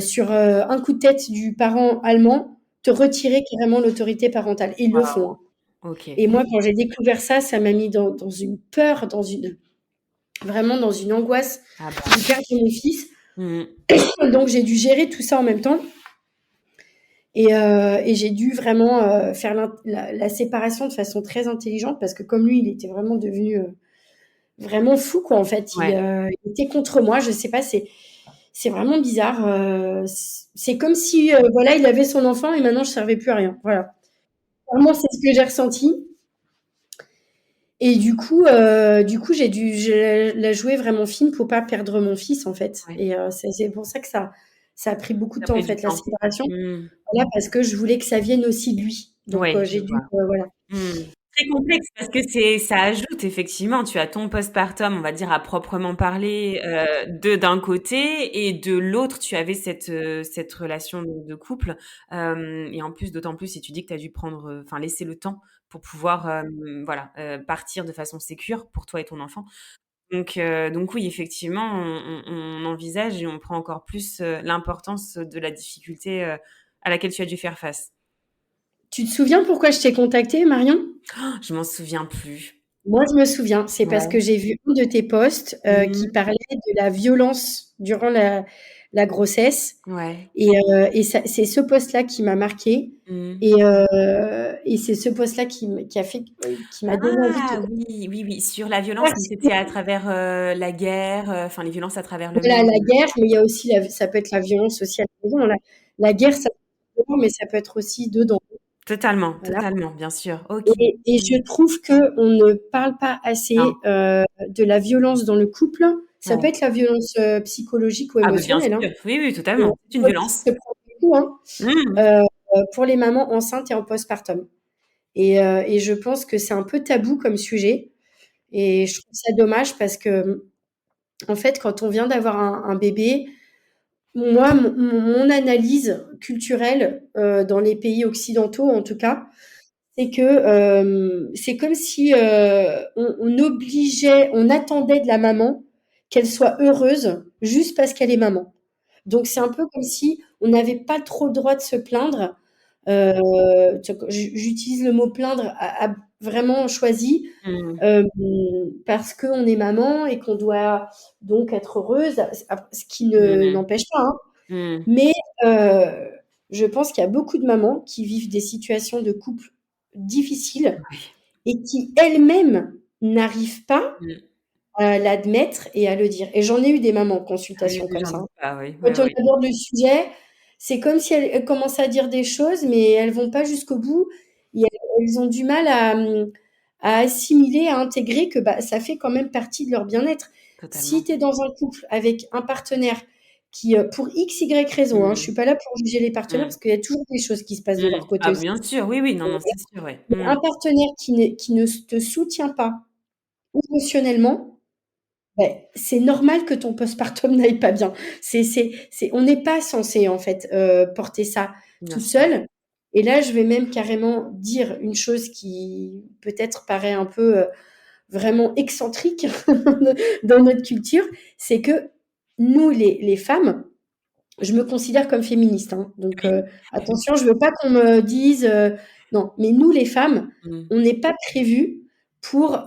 sur un coup de tête du parent allemand, te retirer carrément l'autorité parentale. Ils le font, Waouh. hein. Et OK. moi, quand j'ai découvert ça, ça m'a mis dans une peur, vraiment dans une angoisse Ah bah, de perdre mon fils. mmh. Donc j'ai dû gérer tout ça en même temps et j'ai dû vraiment, faire la séparation de façon très intelligente parce que comme lui, il était vraiment devenu, vraiment fou quoi, en fait. Ouais. Il était contre moi, je sais pas, c'est vraiment bizarre, c'est comme si, voilà, il avait son enfant et maintenant je servais plus à rien. Voilà. Vraiment, c'est ce que j'ai ressenti et du coup, j'ai dû la jouer vraiment fine pour pas perdre mon fils, en fait Ouais. et c'est pour ça que ça a pris beaucoup de Ça a temps, en pris du fait, la temps. séparation. Mmh. Voilà, parce que je voulais que ça vienne aussi de lui. Donc, Ouais, je j'ai dû, vois. voilà. Mmh. Très complexe parce que ça ajoute effectivement, tu as ton postpartum, on va dire à proprement parler, d'un côté et de l'autre, tu avais cette relation de couple, et en plus, d'autant plus si tu dis que tu as dû prendre, enfin laisser le temps pour pouvoir, voilà, partir de façon sécure pour toi et ton enfant. Donc oui, effectivement, on envisage et on prend encore plus, l'importance de la difficulté, à laquelle tu as dû faire face. Tu te souviens pourquoi je t'ai contactée, Marion? Je m'en souviens plus. Moi, je me souviens. C'est parce que Ouais. j'ai vu un de tes posts, qui Mmh. parlait de la violence durant la grossesse Ouais. et ça c'est ce post-là qui m'a marquée Mmh. et c'est ce post-là qui a fait qui m'a donné envie de te Ah oui, oui, oui, sur la violence, mais c'était à contacter. travers, la guerre, enfin les violences à travers le Voilà, monde. la guerre, mais il y a aussi ça peut être la violence aussi à la maison. La guerre, ça peut être dehors, mais ça peut être aussi dedans. Totalement, Voilà. totalement, bien sûr. OK. Et Mmh. je trouve qu'on ne parle pas Non, assez de la violence dans le couple. Ça peut ouais. être la violence psychologique ou Ah bah, bien émotionnelle. Hein. sûr. Oui, oui, Et totalement. on C'est une peut aussi violence. se prendre des coups hein, Mmh. euh, pour les mamans enceintes et en postpartum. Et je pense que c'est un peu tabou comme sujet. Et je trouve ça dommage parce que, en fait, quand on vient d'avoir un bébé, moi, mon analyse culturelle dans les pays occidentaux, en tout cas, c'est que c'est comme si on obligeait, on attendait de la maman qu'elle soit heureuse juste parce qu'elle est maman. Donc c'est un peu comme si on n'avait pas trop le droit de se plaindre. J'utilise le mot plaindre à vraiment choisi Mmh. euh, parce qu'on est maman et qu'on doit donc être heureuse, ce qui ne Mmh. n'empêche pas. Hein. Mmh. Mais heu, je pense qu'il y a beaucoup de mamans qui vivent des situations de couple difficiles Oui. et qui elles-mêmes n'arrivent pas Mmh. à l'admettre et à le dire. Et j'en ai eu des mamans en Oui, consultation oui, comme j'en ça, hein. doute pas, oui. Oui, Quand on oui. aborde le sujet, c'est comme si elles commencent à dire des choses, mais elles vont pas jusqu'au bout et elles ont du mal à assimiler, à intégrer que, bah, ça fait quand même partie de leur bien-être. Si Totalement. tu es dans un couple avec un partenaire qui, pour X, Y raison, hein, je Mmh. suis pas là pour juger les partenaires Mmh. parce qu'il y a toujours des choses qui se passent de Mmh. leur côté Ah aussi. bien sûr, oui, oui, non, non, c'est sûr, ouais. Mais Mmh. un partenaire qui ne te soutient pas émotionnellement, beh, c'est normal que ton postpartum n'aille pas bien. On n'est pas censé en fait porter ça Bien toute sûr. seule. Et là, je vais même carrément dire une chose qui peut-être paraît un peu vraiment excentrique dans notre culture, c'est que nous, les femmes, je me considère comme féministe, hein, donc Oui. attention, je veux pas qu'on me dise non, mais nous, les femmes, Mmh. on n'est pas prévues pour,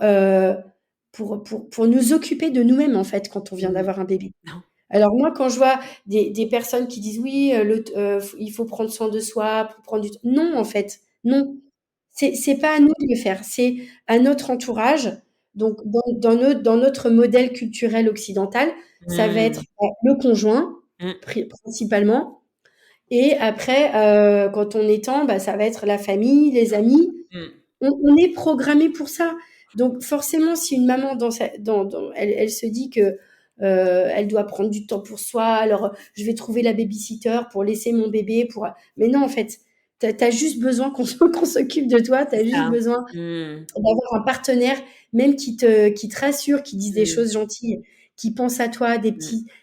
pour nous occuper de nous-mêmes, en fait, quand on vient Mmh. d'avoir un bébé. Non. Alors moi, quand je vois des personnes qui disent: «Oui, il faut prendre soin de soi pour prendre du temps», non, en fait, non. C'est pas à nous de le faire, c'est à notre entourage. Donc dans notre modèle culturel occidental, ça va être, Mmh. le conjoint, Mmh. principalement et après, quand on étend, bah, ça va être la famille, les amis. Mmh. On est programmé pour ça. Donc forcément, si une maman dans sa dans elle se dit que, elle doit prendre du temps pour soi, alors, je vais trouver la baby-sitter pour laisser mon bébé pour mais non, en fait, tu as juste besoin qu'on s'occupe de toi, tu C'est as juste ça. besoin Mmh. d'avoir un partenaire, même qui te rassure, qui dise des Mmh. choses gentilles, qui pense à toi, Mmh.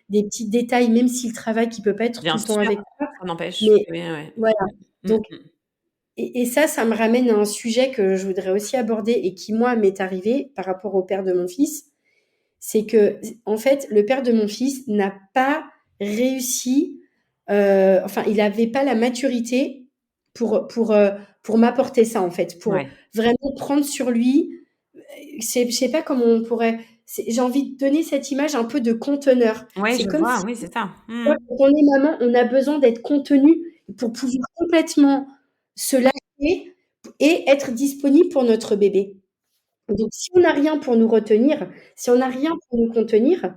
des petits détails, même si le travail qui peut pas être tout Bien le temps sûr, avec toi. ça n'empêche. Mais Oui, ouais. voilà, Mmh. donc Mmh mh. et ça me ramène à un sujet que je voudrais aussi aborder et qui, moi, m'est arrivé par rapport au père de mon fils. C'est que, en fait, le père de mon fils n'a pas réussi, enfin, il n'avait pas la maturité pour m'apporter ça, en fait, pour Ouais. vraiment prendre sur lui. Je sais pas comment on pourrait. J'ai envie de donner cette image un peu de conteneur. Ouais, C'est je comme vois, si, oui, c'est ça. quand on est maman, on a besoin d'être contenu pour pouvoir complètement se lâcher et être disponible pour notre bébé. Donc, si on n'a rien pour nous retenir, si on n'a rien pour nous contenir,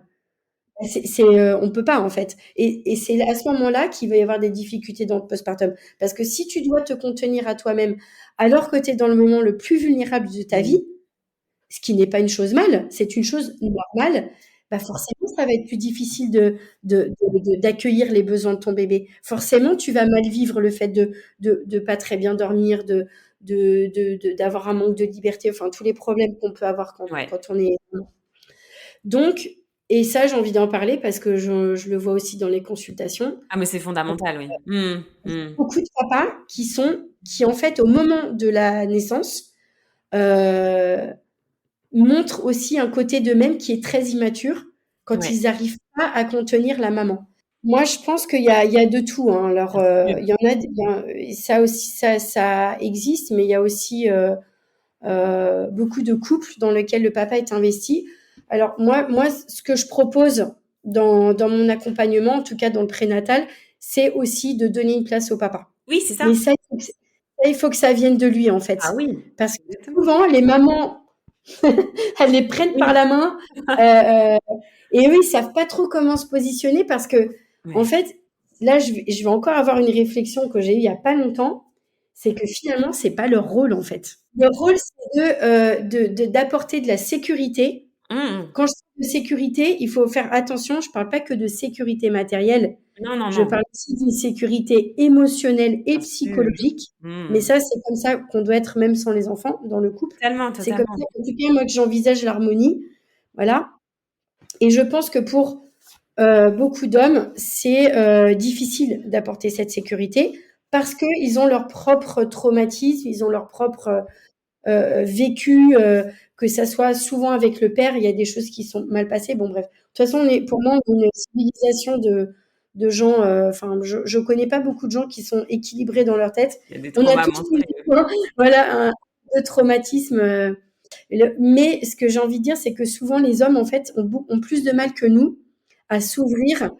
bah, on peut pas, en fait. Et c'est à ce moment-là qu'il va y avoir des difficultés dans le postpartum. Parce que si tu dois te contenir à toi-même alors que tu es dans le moment le plus vulnérable de ta Mmh. vie, ce qui n'est pas une chose mal, c'est une chose normale, bah forcément, ça va être plus difficile d'accueillir les besoins de ton bébé. Forcément, tu vas mal vivre le fait de pas très bien dormir, d'avoir un manque de liberté, enfin tous les problèmes qu'on peut avoir Ouais. quand on est donc, et ça, j'ai envie d'en parler parce que je le vois aussi dans les consultations. Ah, mais c'est fondamental, oui. Mmh. Mmh. Beaucoup de papas qui en fait, au moment de la naissance, heu montrent aussi un côté d'eux-mêmes qui est très immature quand Ouais, ils n'arrivent pas à contenir la maman. Moi, je pense qu'il y a de tout, hein. Alors, bien sûr. il y en a il y a ça aussi, ça existe, mais il y a aussi, beaucoup de couples dans lesquels le papa est investi. Alors moi, ce que je propose dans mon accompagnement, en tout cas dans le prénatal, c'est aussi de donner une place au papa. Oui, c'est ça. Mais ça, il faut que ça vienne de lui, en fait. Ah oui, Parce que exactement. souvent, les mamans elles les prennent par Oui. la main, heu et eux, ils savent pas trop comment se positionner parce qu'en Ouais. fait, là, je vais encore avoir une réflexion que j'ai eue il y a pas longtemps, c'est que finalement, c'est pas leur rôle, en fait. Leur rôle, c'est d'apporter de la sécurité. Mmh. Quand je parle de sécurité, il faut faire attention, je parle pas que de sécurité matérielle, Non, non, je non, parle aussi d'une sécurité émotionnelle et bien sûr. psychologique, mais Mmh. ça, c'est comme ça qu'on doit être même sans les enfants, dans le couple. Totalement, C'est comme totalement. ça, en tout cas, moi, que j'envisage l'harmonie, voilà. Et je pense que pour beaucoup d'hommes, c'est difficile d'apporter cette sécurité parce qu'ils ont leur propre traumatisme, ils ont leur propre vécu, que ça soit souvent avec le père, il y a des choses qui sont mal passées. Bon, bref. De toute façon, pour moi, on est une civilisation de gens. Enfin, je connais pas beaucoup de gens qui sont équilibrés dans leur tête. Il y a des On a traumas tous eu, monstrueux. hein, voilà, un de traumatisme. Mais ce que j'ai envie de dire, c'est que souvent les hommes, en fait, ont plus de mal que nous à s'ouvrir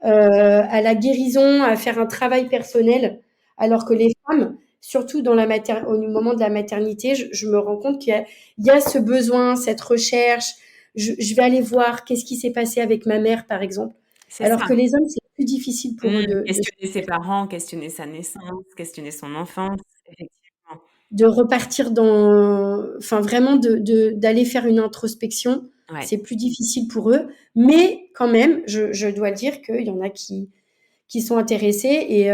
à la guérison, à faire un travail personnel, alors que les femmes, surtout au moment de la maternité, je me rends compte qu'il y a ce besoin, cette recherche. Je vais aller voir qu'est-ce qui s'est passé avec ma mère, par exemple. C'est Alors ça. que les hommes, c'est plus difficile pour eux Questionner ses parents, questionner sa naissance, questionner son enfance, effectivement. de repartir enfin vraiment d'aller faire une introspection. Ouais. C'est plus difficile pour eux, mais quand même, je dois dire qu'il y en a qui sont intéressés. Et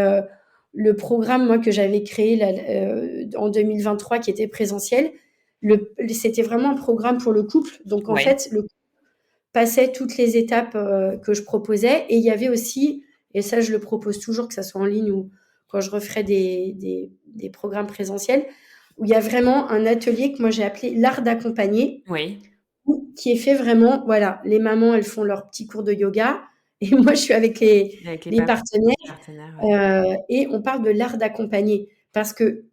le programme, moi, que j'avais créé là, en 2023, qui était présentiel, c'était vraiment un programme pour le couple. Donc, en Ouais. fait, le couple passait toutes les étapes que je proposais. Et il y avait aussi, et ça, je le propose toujours, que ça soit en ligne ou quand je referai des programmes présentiels, où il y a vraiment un atelier que moi j'ai appelé l'art d'accompagner, Oui. qui est fait vraiment, voilà, les mamans, elles font leur petit cours de yoga, et moi, je suis avec les, Avec les partenaires, les partenaires, ouais. et on parle de l'art d'accompagner. Parce que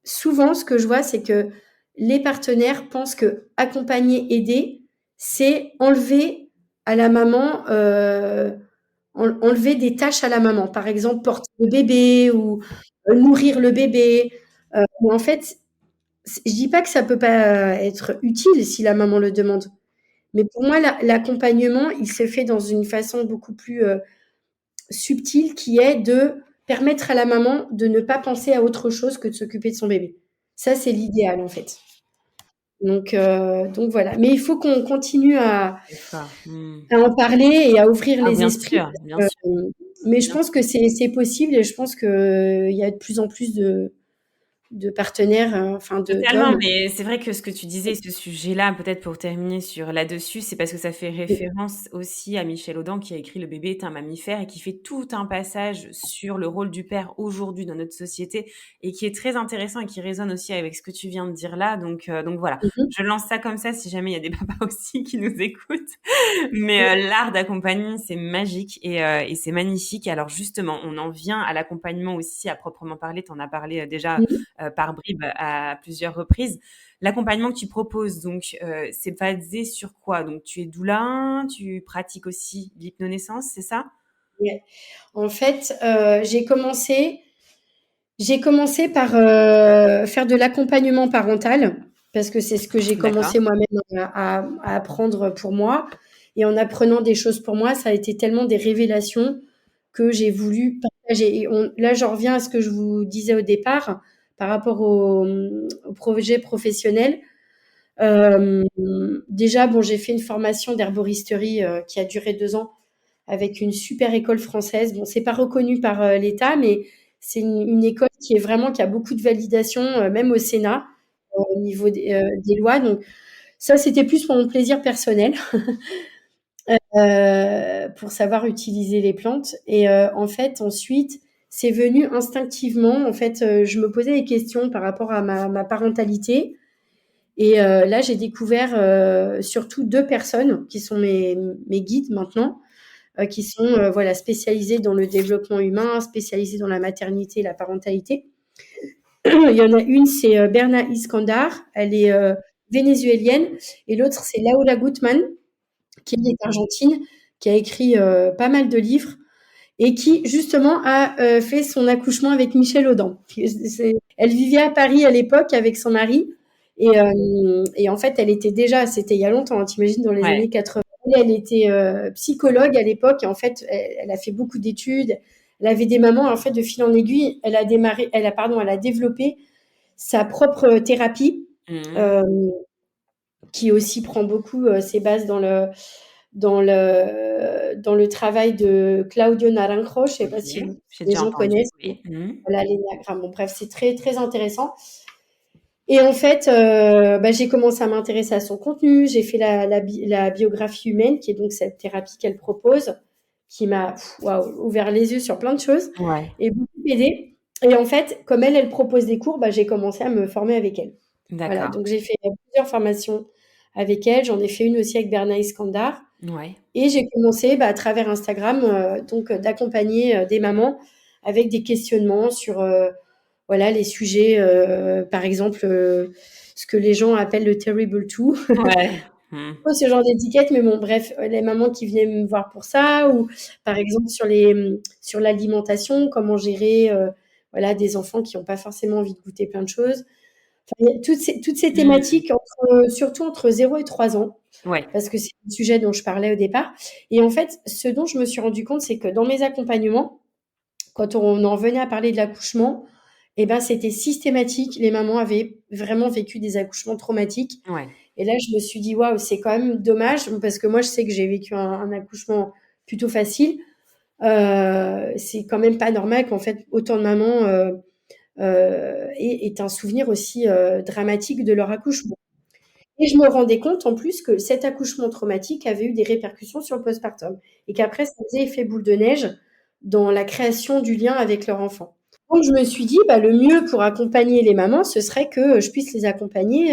souvent, ce que je vois, c'est que les partenaires pensent que accompagner, aider, c'est enlever à la maman, enlever des tâches à la maman. Par exemple, porter le bébé ou nourrir le bébé. Mais en fait, je dis pas que ça peut pas être utile si la maman le demande. Mais pour moi, l'accompagnement, il se fait dans une façon beaucoup plus subtile, qui est de permettre à la maman de ne pas penser à autre chose que de s'occuper de son bébé. Ça, c'est l'idéal, en fait. Donc voilà. Mais il faut qu'on continue C'est fort. Mmh. à en parler et à ouvrir Ah les bien esprits. sûr, bien sûr, Mais je bien pense que c'est possible, et je pense qu'il y a de plus en plus de partenaires, enfin Totalement, d'hommes. mais c'est vrai que ce que tu disais, ce sujet-là, peut-être pour terminer sur là-dessus, c'est parce que ça fait référence aussi à Michel Audin qui a écrit Le bébé est un mammifère et qui fait tout un passage sur le rôle du père aujourd'hui dans notre société et qui est très intéressant et qui résonne aussi avec ce que tu viens de dire là. Donc voilà, Mmh. je lance ça comme ça si jamais il y a des papas aussi qui nous écoutent. Mais l'art d'accompagner, c'est magique et c'est magnifique. Alors justement, on en vient à l'accompagnement aussi à proprement parler. Tu en as parlé déjà Mmh. par bribes à plusieurs reprises. L'accompagnement que tu proposes, donc, c'est basé sur quoi? Donc, tu es doula, tu pratiques aussi l'hypnonaissance, c'est ça? Ouais. En fait, j'ai commencé par, faire de l'accompagnement parental parce que c'est ce que j'ai D'accord. commencé moi-même à apprendre pour moi et en apprenant des choses pour moi, ça a été tellement des révélations que j'ai voulu partager et on là, j'en reviens à ce que je vous disais au départ par rapport au projet professionnel. Hem, Déjà, bon, j'ai fait une formation d'herboristerie, qui a duré 2 ans avec une super école française. Bon, c'est pas reconnu par, l'État, mais c'est une école qui a beaucoup de validation, même au Sénat, au niveau des lois. Donc ça, c'était plus pour mon plaisir personnel, pour savoir utiliser les plantes et en fait, ensuite, c'est venu instinctivement. En fait, je me posais des questions par rapport à ma parentalité et là, j'ai découvert, surtout 2 personnes qui sont mes guides maintenant, qui sont voilà, spécialisées dans le développement humain, spécialisées dans la maternité et la parentalité. Il y en a une, c'est Berna Iskandar, elle est vénézuélienne, et l'autre, c'est Laura Gutman, qui est argentine, qui a écrit pas mal de livres et qui justement a fait son accouchement avec Michel Audin. Elle vivait à Paris à l'époque avec son mari et en fait, elle était déjà, c'était il y a longtemps, hein, t'imagines, dans les Ouais. années 80. Elle était psychologue à l'époque et en fait, elle a fait beaucoup d'études. Elle avait des mamans, en fait, de fil en aiguille, elle a développé sa propre thérapie, Mmh. euh, qui aussi prend beaucoup ses bases dans le travail de Claudio Naranjo. Je ne sais pas si OK. J'ai les déjà gens entendu, connaissent. oui. Mmh. Voilà, l'énagramme. Bon, bref, c'est très, très intéressant. Et en fait, j'ai commencé à m'intéresser à son contenu. J'ai fait la biographie humaine, qui est donc cette thérapie qu'elle propose, qui m'a ouvert les yeux sur plein de choses Ouais. et beaucoup aidé. Et en fait, comme elle propose des cours, j'ai commencé à me former avec elle. Voilà, D'accord. donc j'ai fait plusieurs formations avec elle. J'en ai fait une aussi avec Berna Iskandar. Ouais. Et j'ai commencé à travers Instagram donc d'accompagner des mamans avec des questionnements sur voilà les sujets, par exemple ce que les gens appellent le terrible two. Ouais. Mmh. Ce genre d'étiquette, mais bon, bref, les mamans qui venaient me voir pour ça, ou par exemple sur l'alimentation, comment gérer voilà, des enfants qui n'ont pas forcément envie de goûter plein de choses. Enfin, il y a toutes ces Mmh. thématiques, surtout entre 0 et 3 ans, Ouais. parce que c'est le sujet dont je parlais au départ. Et en fait, ce dont je me suis rendu compte, c'est que dans mes accompagnements, quand on en venait à parler de l'accouchement, eh ben, c'était systématique. Les mamans avaient vraiment vécu des accouchements traumatiques. Ouais. Et là, je me suis dit, waouh, c'est quand même dommage, parce que moi, je sais que j'ai vécu un accouchement plutôt facile. C'est quand même pas normal qu'en fait, autant de mamans aient un souvenir aussi dramatique de leur accouchement. Et je me rendais compte en plus que cet accouchement traumatique avait eu des répercussions sur le postpartum et qu'après, ça faisait effet boule de neige dans la création du lien avec leur enfant. Donc je me suis dit, le mieux pour accompagner les mamans, ce serait que je puisse les accompagner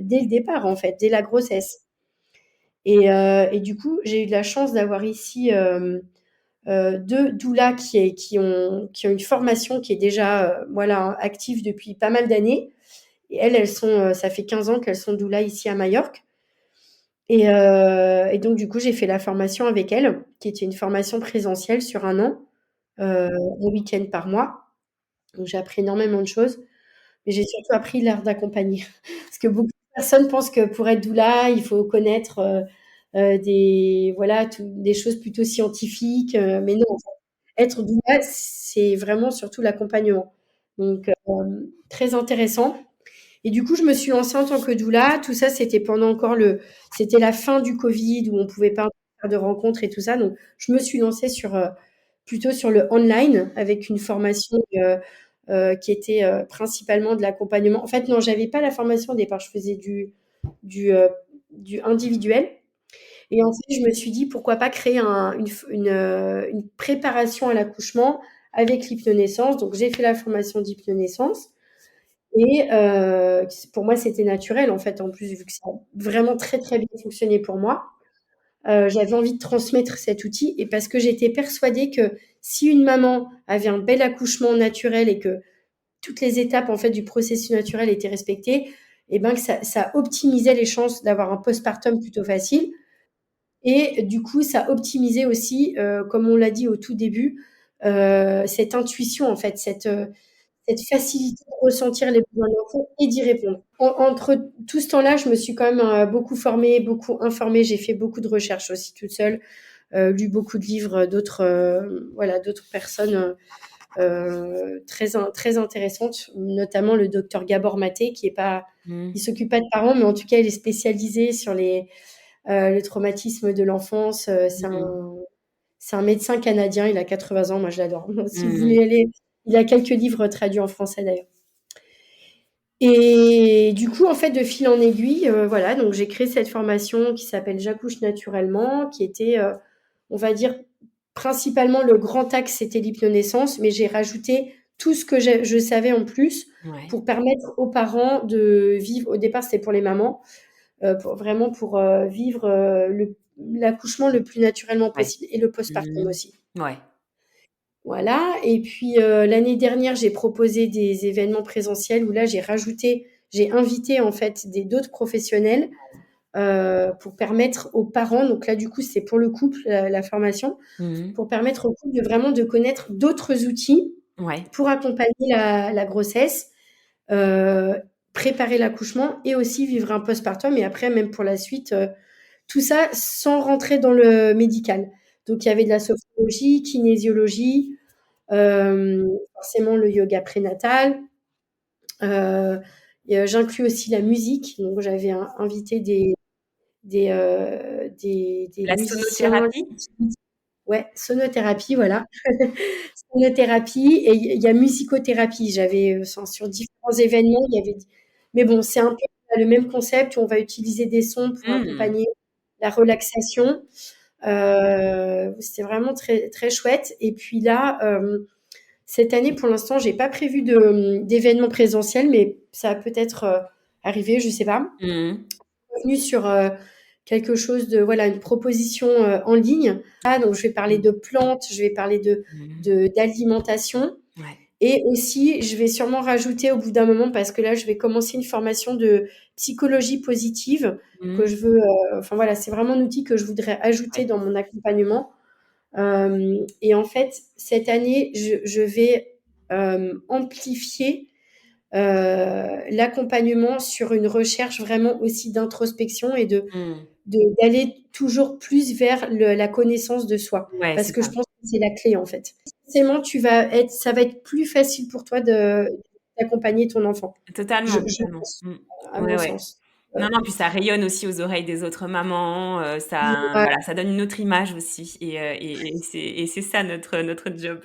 dès le départ, en fait, dès la grossesse. Et du coup, j'ai eu de la chance d'avoir ici 2 doulas qui ont une formation qui est déjà voilà, active depuis pas mal d'années. Et elles sont, ça fait 15 ans qu'elles sont doulas ici à Majorque. Et donc, du coup, j'ai fait la formation avec elles, qui était une formation présentielle sur 1 an, un week-end par mois. Donc, j'ai appris énormément de choses, mais j'ai surtout appris l'art d'accompagner. Parce que beaucoup de personnes pensent que pour être doula, il faut connaître des choses plutôt scientifiques, mais non, en fait, être doula, c'est vraiment surtout l'accompagnement. Donc, très intéressant. Et du coup, je me suis lancée en tant que doula. Tout ça, c'était la fin du Covid où on pouvait pas faire de rencontres et tout ça. Donc, je me suis lancée plutôt sur le online avec une formation qui était principalement de l'accompagnement. En fait, non, j'avais pas la formation au départ, je faisais du, du individuel. Et en fait, je me suis dit, pourquoi pas créer une préparation à l'accouchement avec l'hypnonaissance. Donc, j'ai fait la formation d'hypnonaissance. Et pour moi, c'était naturel, en fait, en plus, vu que ça a vraiment très, très bien fonctionné pour moi. J'avais envie de transmettre cet outil et parce que j'étais persuadée que si une maman avait un bel accouchement naturel et que toutes les étapes en fait du processus naturel étaient respectées, et ben que ça optimisait les chances d'avoir un postpartum plutôt facile. Et du coup, ça optimisait aussi, comme on l'a dit au tout début, cette intuition en fait, cette facilité de ressentir les besoins de l'enfant et d'y répondre. Entre tout ce temps-là, je me suis quand même beaucoup formée, beaucoup informée. J'ai fait beaucoup de recherches aussi toute seule, lu beaucoup de livres d'autres, voilà, d'autres personnes très intéressantes, notamment le docteur Gabor Maté, qui est pas, il s'occupe pas de parents, mais en tout cas, il est spécialisé sur le traumatisme de l'enfance. C'est un médecin canadien, il a 80 ans, moi je l'adore. Si vous voulez aller, il a quelques livres traduits en français d'ailleurs. Et du coup, en fait, de fil en aiguille, voilà, donc j'ai créé cette formation qui s'appelle J'accouche naturellement, qui était, on va dire, principalement le grand axe, c'était l'hypnonaissance, mais j'ai rajouté tout ce que je savais en plus pour permettre aux parents de vivre. Au départ, c'était pour les mamans, vraiment pour vivre l'accouchement le plus naturellement possible et le postpartum aussi. Ouais. Voilà. Et puis l'année dernière, j'ai proposé des événements présentiels où là, j'ai invité en fait d'autres professionnels pour permettre aux parents, donc là du coup c'est pour le couple la formation, pour permettre au couple de connaître d'autres outils pour accompagner la grossesse, préparer l'accouchement et aussi vivre un postpartum et après même pour la suite, tout ça sans rentrer dans le médical. Donc il y avait de la sophrologie, kinésiologie, forcément le yoga prénatal. J'inclus aussi la musique, donc j'avais invité des La musiciens. sonothérapie? Ouais, sonothérapie, voilà. Sonothérapie et il y a musicothérapie. J'avais sur différents événements, il y avait. Mais bon, c'est un peu le même concept où on va utiliser des sons pour accompagner la relaxation. C'était vraiment très, très chouette. Et puis là, cette année, pour l'instant, j'ai pas prévu d'événements présentiels, mais ça va peut-être arriver, je sais pas. Je suis revenue sur quelque chose de, voilà, une proposition en ligne. Donc, je vais parler de plantes, je vais parler d'alimentation. Et aussi, je vais sûrement rajouter au bout d'un moment, parce que là, je vais commencer une formation de psychologie positive que je veux. Enfin voilà, c'est vraiment un outil que je voudrais ajouter dans mon accompagnement. Et en fait, cette année, je vais amplifier l'accompagnement sur une recherche vraiment aussi d'introspection et d'aller toujours plus vers la connaissance de soi. Parce que je pense que c'est la clé, en fait. Forcément, ça va être plus facile pour toi d'accompagner ton enfant. Totalement, Je totalement. pense, à mon sens. Non, non, puis ça rayonne aussi aux oreilles des autres mamans, voilà, ça donne une autre image aussi et c'est ça notre job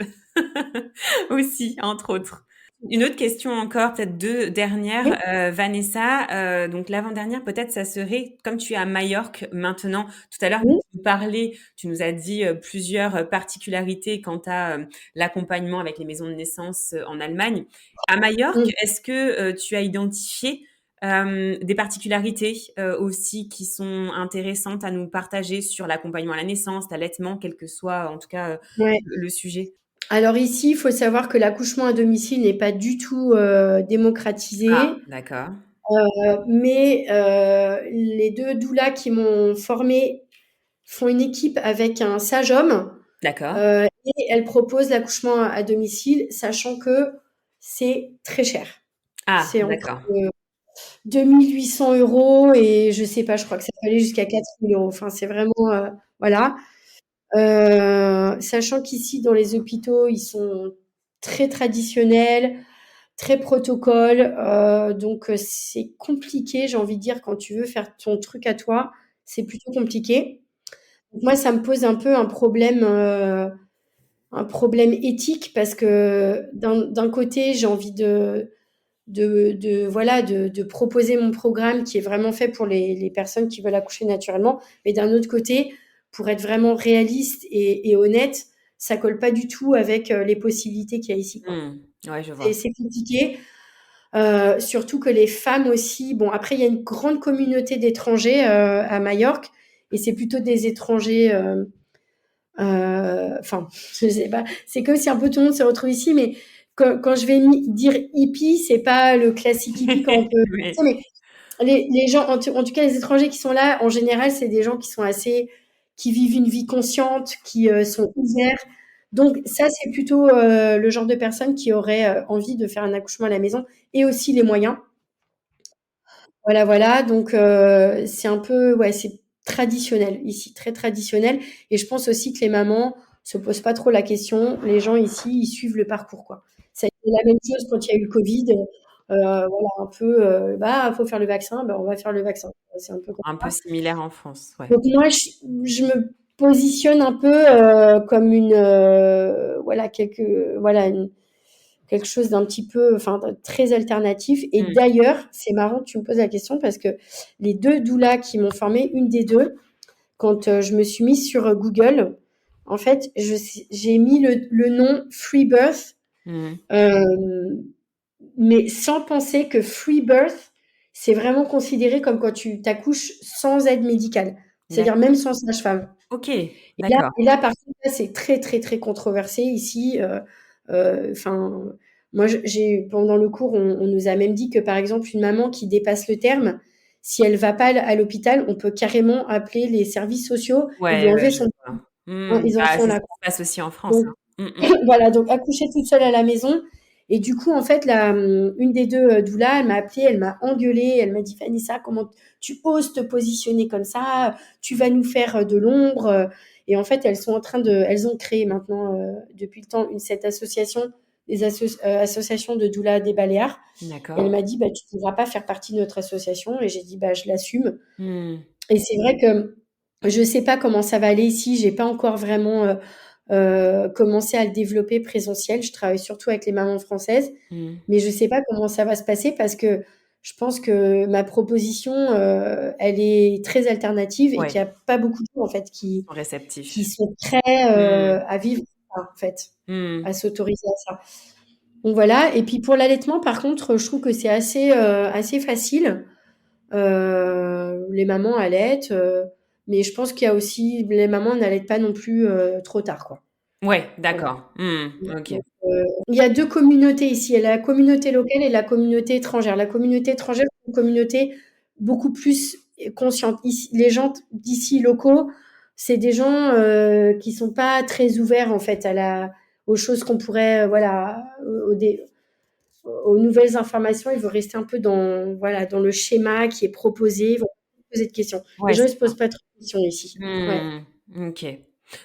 aussi, entre autres. Une autre question encore, peut-être 2 dernières, Oui. Vanessa, donc l'avant-dernière peut-être ça serait, comme tu es à Majorque maintenant, tout à l'heure Oui. tu nous as dit, plusieurs particularités quant à, l'accompagnement avec les maisons de naissance, en Allemagne. À Majorque, est-ce que, tu as identifié, des particularités, aussi qui sont intéressantes à nous partager sur l'accompagnement à la naissance, l'allaitement, quel que soit en tout cas, le sujet? Alors ici, il faut savoir que l'accouchement à domicile n'est pas du tout démocratisé. D'accord. Mais les 2 doulas qui m'ont formée font une équipe avec un sage-homme, D'accord. et elles proposent l'accouchement à domicile, sachant que c'est très cher. C'est entre D'accord. 2 800 € et je sais pas, je crois que ça peut aller jusqu'à 4 000 €. Enfin, c'est vraiment, voilà. Sachant qu'ici, dans les hôpitaux, ils sont très traditionnels, très protocole, donc c'est compliqué, j'ai envie de dire, quand tu veux faire ton truc à toi, c'est plutôt compliqué. Donc moi, ça me pose un peu un problème éthique parce que d'un côté, j'ai envie de proposer mon programme qui est vraiment fait pour les personnes qui veulent accoucher naturellement. Mais d'un autre côté, pour être vraiment réaliste et honnête, ça colle pas du tout avec les possibilités qu'il y a ici, quoi. Ouais, je vois. C'est compliqué. Surtout que les femmes aussi, bon, après, il y a une grande communauté d'étrangers à Majorque, et c'est plutôt des étrangers, enfin, je sais pas, c'est comme si un peu tout le monde se retrouve ici, mais quand je vais dire hippie, c'est pas le classique hippie quand on peut, Oui. mais les gens, en tout cas, les étrangers qui sont là, en général, c'est des gens qui sont qui vivent une vie consciente, qui sont ouverts. Donc ça, c'est plutôt le genre de personnes qui auraient envie de faire un accouchement à la maison et aussi les moyens. Voilà, voilà. Donc c'est un peu, ouais, c'est traditionnel ici, très traditionnel. Et je pense aussi que les mamans se posent pas trop la question. Les gens ici, ils suivent le parcours, quoi. Ça a été la même chose quand il y a eu le Covid. Voilà, un peu, bah, faut faire le vaccin, bah, on va faire le vaccin. C'est un peu comme Un peu ça. similaire en France, ouais. Donc moi, je me positionne un peu comme une, voilà, quelque chose d'un petit peu, enfin, très alternatif. Et d'ailleurs, c'est marrant que tu me poses la question parce que les deux doulas qui m'ont formée, une des deux, quand je me suis mise sur Google, en fait, j'ai mis le nom Free Birth, mais sans penser que Free Birth, c'est vraiment considéré comme quand tu t'accouches sans aide médicale, c'est-à-dire même sans sage-femme. Ok, Et d'accord. là, par contre, là, c'est très, très, très controversé ici. Enfin, moi, pendant le cours, on nous a même dit que, par exemple, une maman qui dépasse le terme, si elle va pas à l'hôpital, on peut carrément appeler les services sociaux et lui Ouais, enlever je son vois. ils en Bah, sont c'est ce là, qui quoi. se passe aussi en France, Donc, hein. voilà, donc accoucher toute seule à la maison. Et du coup, en fait, une des deux doulas, elle m'a appelée, elle m'a engueulée, elle m'a dit, Vanessa, comment tu oses te positionner comme ça? Tu vas nous faire de l'ombre. Et en fait, elles ont créé maintenant, depuis le temps, cette association, associations de doulas des Baléares. Et elle D'accord. m'a dit, bah, tu ne pourras pas faire partie de notre association. Et j'ai dit, bah, je l'assume. Hmm. Et c'est vrai que je sais pas comment ça va aller ici. J'ai pas encore vraiment commencé à le développer présentiel. Je travaille surtout avec les mamans françaises, mais je sais pas comment ça va se passer parce que je pense que ma proposition, elle est très alternative et qu'il Ouais, y a pas beaucoup de gens en fait ils sont qui réceptifs. sont prêts à vivre ça, en fait, à s'autoriser à ça. Donc voilà. Et puis pour l'allaitement, par contre, je trouve que c'est assez facile. Les mamans allaitent, mais je pense qu'il y a aussi les mamans n'allaitent pas non plus trop tard, quoi. Ouais, Voilà. d'accord. Ok. Donc, il y a deux communautés ici. Il y a la communauté locale et la communauté étrangère. La communauté étrangère, c'est une communauté beaucoup plus consciente. Ici, les gens d'ici locaux, c'est des gens qui sont pas très ouverts en fait aux choses qu'on pourrait, voilà, aux nouvelles informations. Ils vont rester un peu dans le schéma qui est proposé. Ils vont pas se poser de questions. Les Ouais, gens, c'est ils se ça. posent pas trop de questions ici. Ouais. Ok.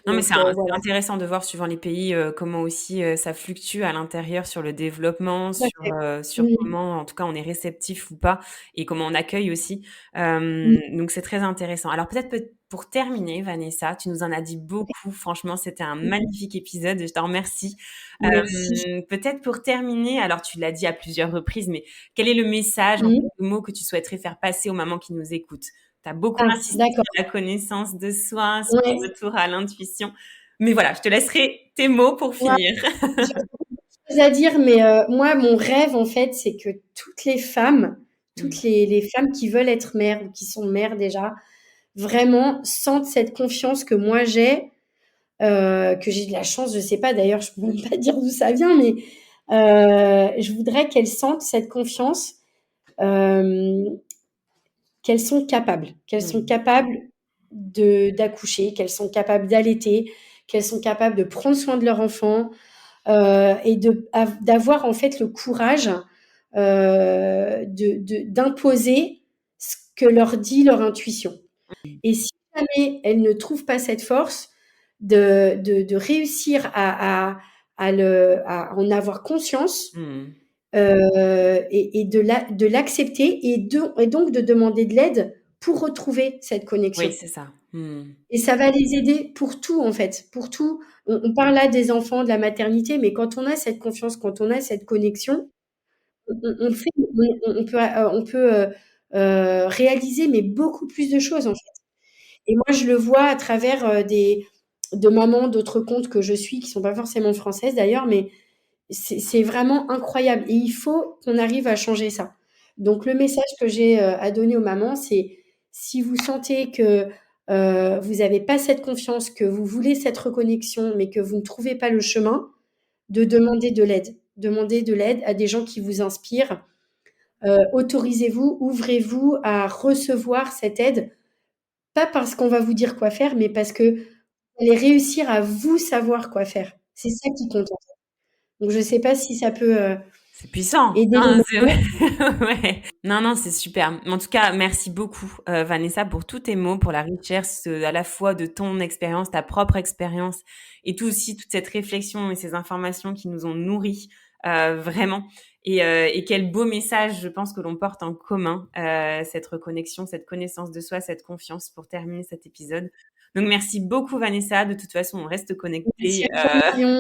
Non, mais Donc c'est voilà. intéressant de voir suivant les pays comment aussi ça fluctue à l'intérieur sur le développement, Tout à fait. sur Mmh. comment, en tout cas, on est réceptif ou pas et comment on accueille aussi. Mmh. Donc, c'est très intéressant. Alors, peut-être pour terminer, Vanessa, tu nous en as dit beaucoup. Franchement, c'était un magnifique épisode. Je t'en remercie. Merci. Peut-être pour terminer, alors tu l'as dit à plusieurs reprises, mais quel est le message en Mmh. quelques mots que tu souhaiterais faire passer aux mamans qui nous écoutent? Tu as beaucoup Ah, insisté sur d'accord. la connaissance de soi, sur Ouais. le retour à l'intuition. Mais voilà, je te laisserai tes mots pour Ouais, finir. j'ai beaucoup de choses à dire, mais moi, mon rêve, en fait, c'est que toutes les femmes, Mmh. les femmes qui veulent être mères ou qui sont mères déjà, vraiment sentent cette confiance que moi j'ai, que j'ai de la chance, je sais pas d'ailleurs, je peux même pas dire d'où ça vient, mais je voudrais qu'elles sentent cette confiance, hem, qu'elles sont Mmh. capables d'accoucher, qu'elles sont capables d'allaiter, qu'elles sont capables de prendre soin de leur enfant, et d'avoir en fait le courage d'imposer ce que leur dit leur intuition. Et si jamais elles ne trouvent pas cette force, de réussir à en avoir conscience Mmh. et de l'accepter et donc de demander de l'aide pour retrouver cette Oui, connexion. c'est ça. Et ça va les aider pour tout, en fait, pour tout. On parle là des enfants, de la maternité, mais quand on a cette confiance, quand on a cette connexion, on fait on peut, réaliser, mais beaucoup plus de choses, en fait. Et moi, je le vois à travers, des de mamans d'autres comptes que je suis, qui sont pas forcément françaises d'ailleurs, mais c'est vraiment incroyable et il faut qu'on arrive à changer ça. Donc le message que j'ai, à donner aux mamans, c'est si vous sentez que, vous avez pas cette confiance, que vous voulez cette reconnexion, mais que vous ne trouvez pas le chemin, de demander de l'aide. Demander de l'aide à des gens qui vous inspirent. Autorisez-vous, ouvrez-vous à recevoir cette aide, pas parce qu'on va vous dire quoi faire, mais parce que vous allez réussir à vous savoir quoi faire. C'est ça qui compte, en fait. Donc je sais pas si ça peut, C'est puissant. aider les Non, c'est mamans. ouais. Non, non, c'est super. En tout cas, merci beaucoup, Vanessa, pour tous tes mots, pour la richesse, à la fois de ton expérience, ta propre expérience et tout aussi toute cette réflexion et ces informations qui nous ont nourris, vraiment et quel beau message je pense que l'on porte en commun, cette reconnexion, cette connaissance de soi, cette confiance pour terminer cet épisode. Donc merci beaucoup Vanessa. De toute façon, on reste Merci connectés, à toi Marion.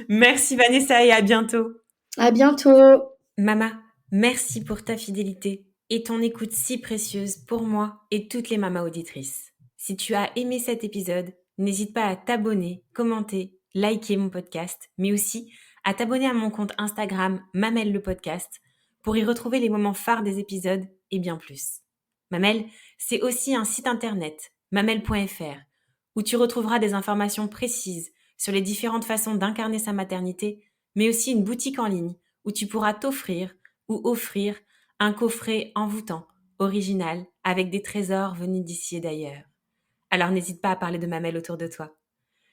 Merci Vanessa et à bientôt. À bientôt. Mama, merci pour ta fidélité et ton écoute si précieuse pour moi et toutes les mamas auditrices. Si tu as aimé cet épisode, n'hésite pas à t'abonner, commenter, liker mon podcast, mais aussi à t'abonner à mon compte Instagram Mamel le podcast pour y retrouver les moments phares des épisodes et bien plus. Mamel, c'est aussi un site internet, mamel.fr, où tu retrouveras des informations précises sur les différentes façons d'incarner sa maternité, mais aussi une boutique en ligne où tu pourras t'offrir ou offrir un coffret envoûtant, original, avec des trésors venus d'ici et d'ailleurs. Alors n'hésite pas à parler de Mamel autour de toi.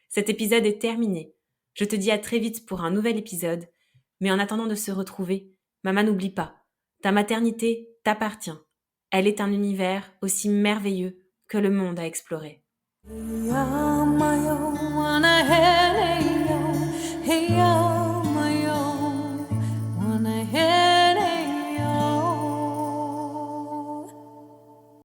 Cet épisode est terminé. Je te dis à très vite pour un nouvel épisode, mais en attendant de se retrouver, maman n'oublie pas, ta maternité t'appartient. Elle est un univers aussi merveilleux que le monde à explorer.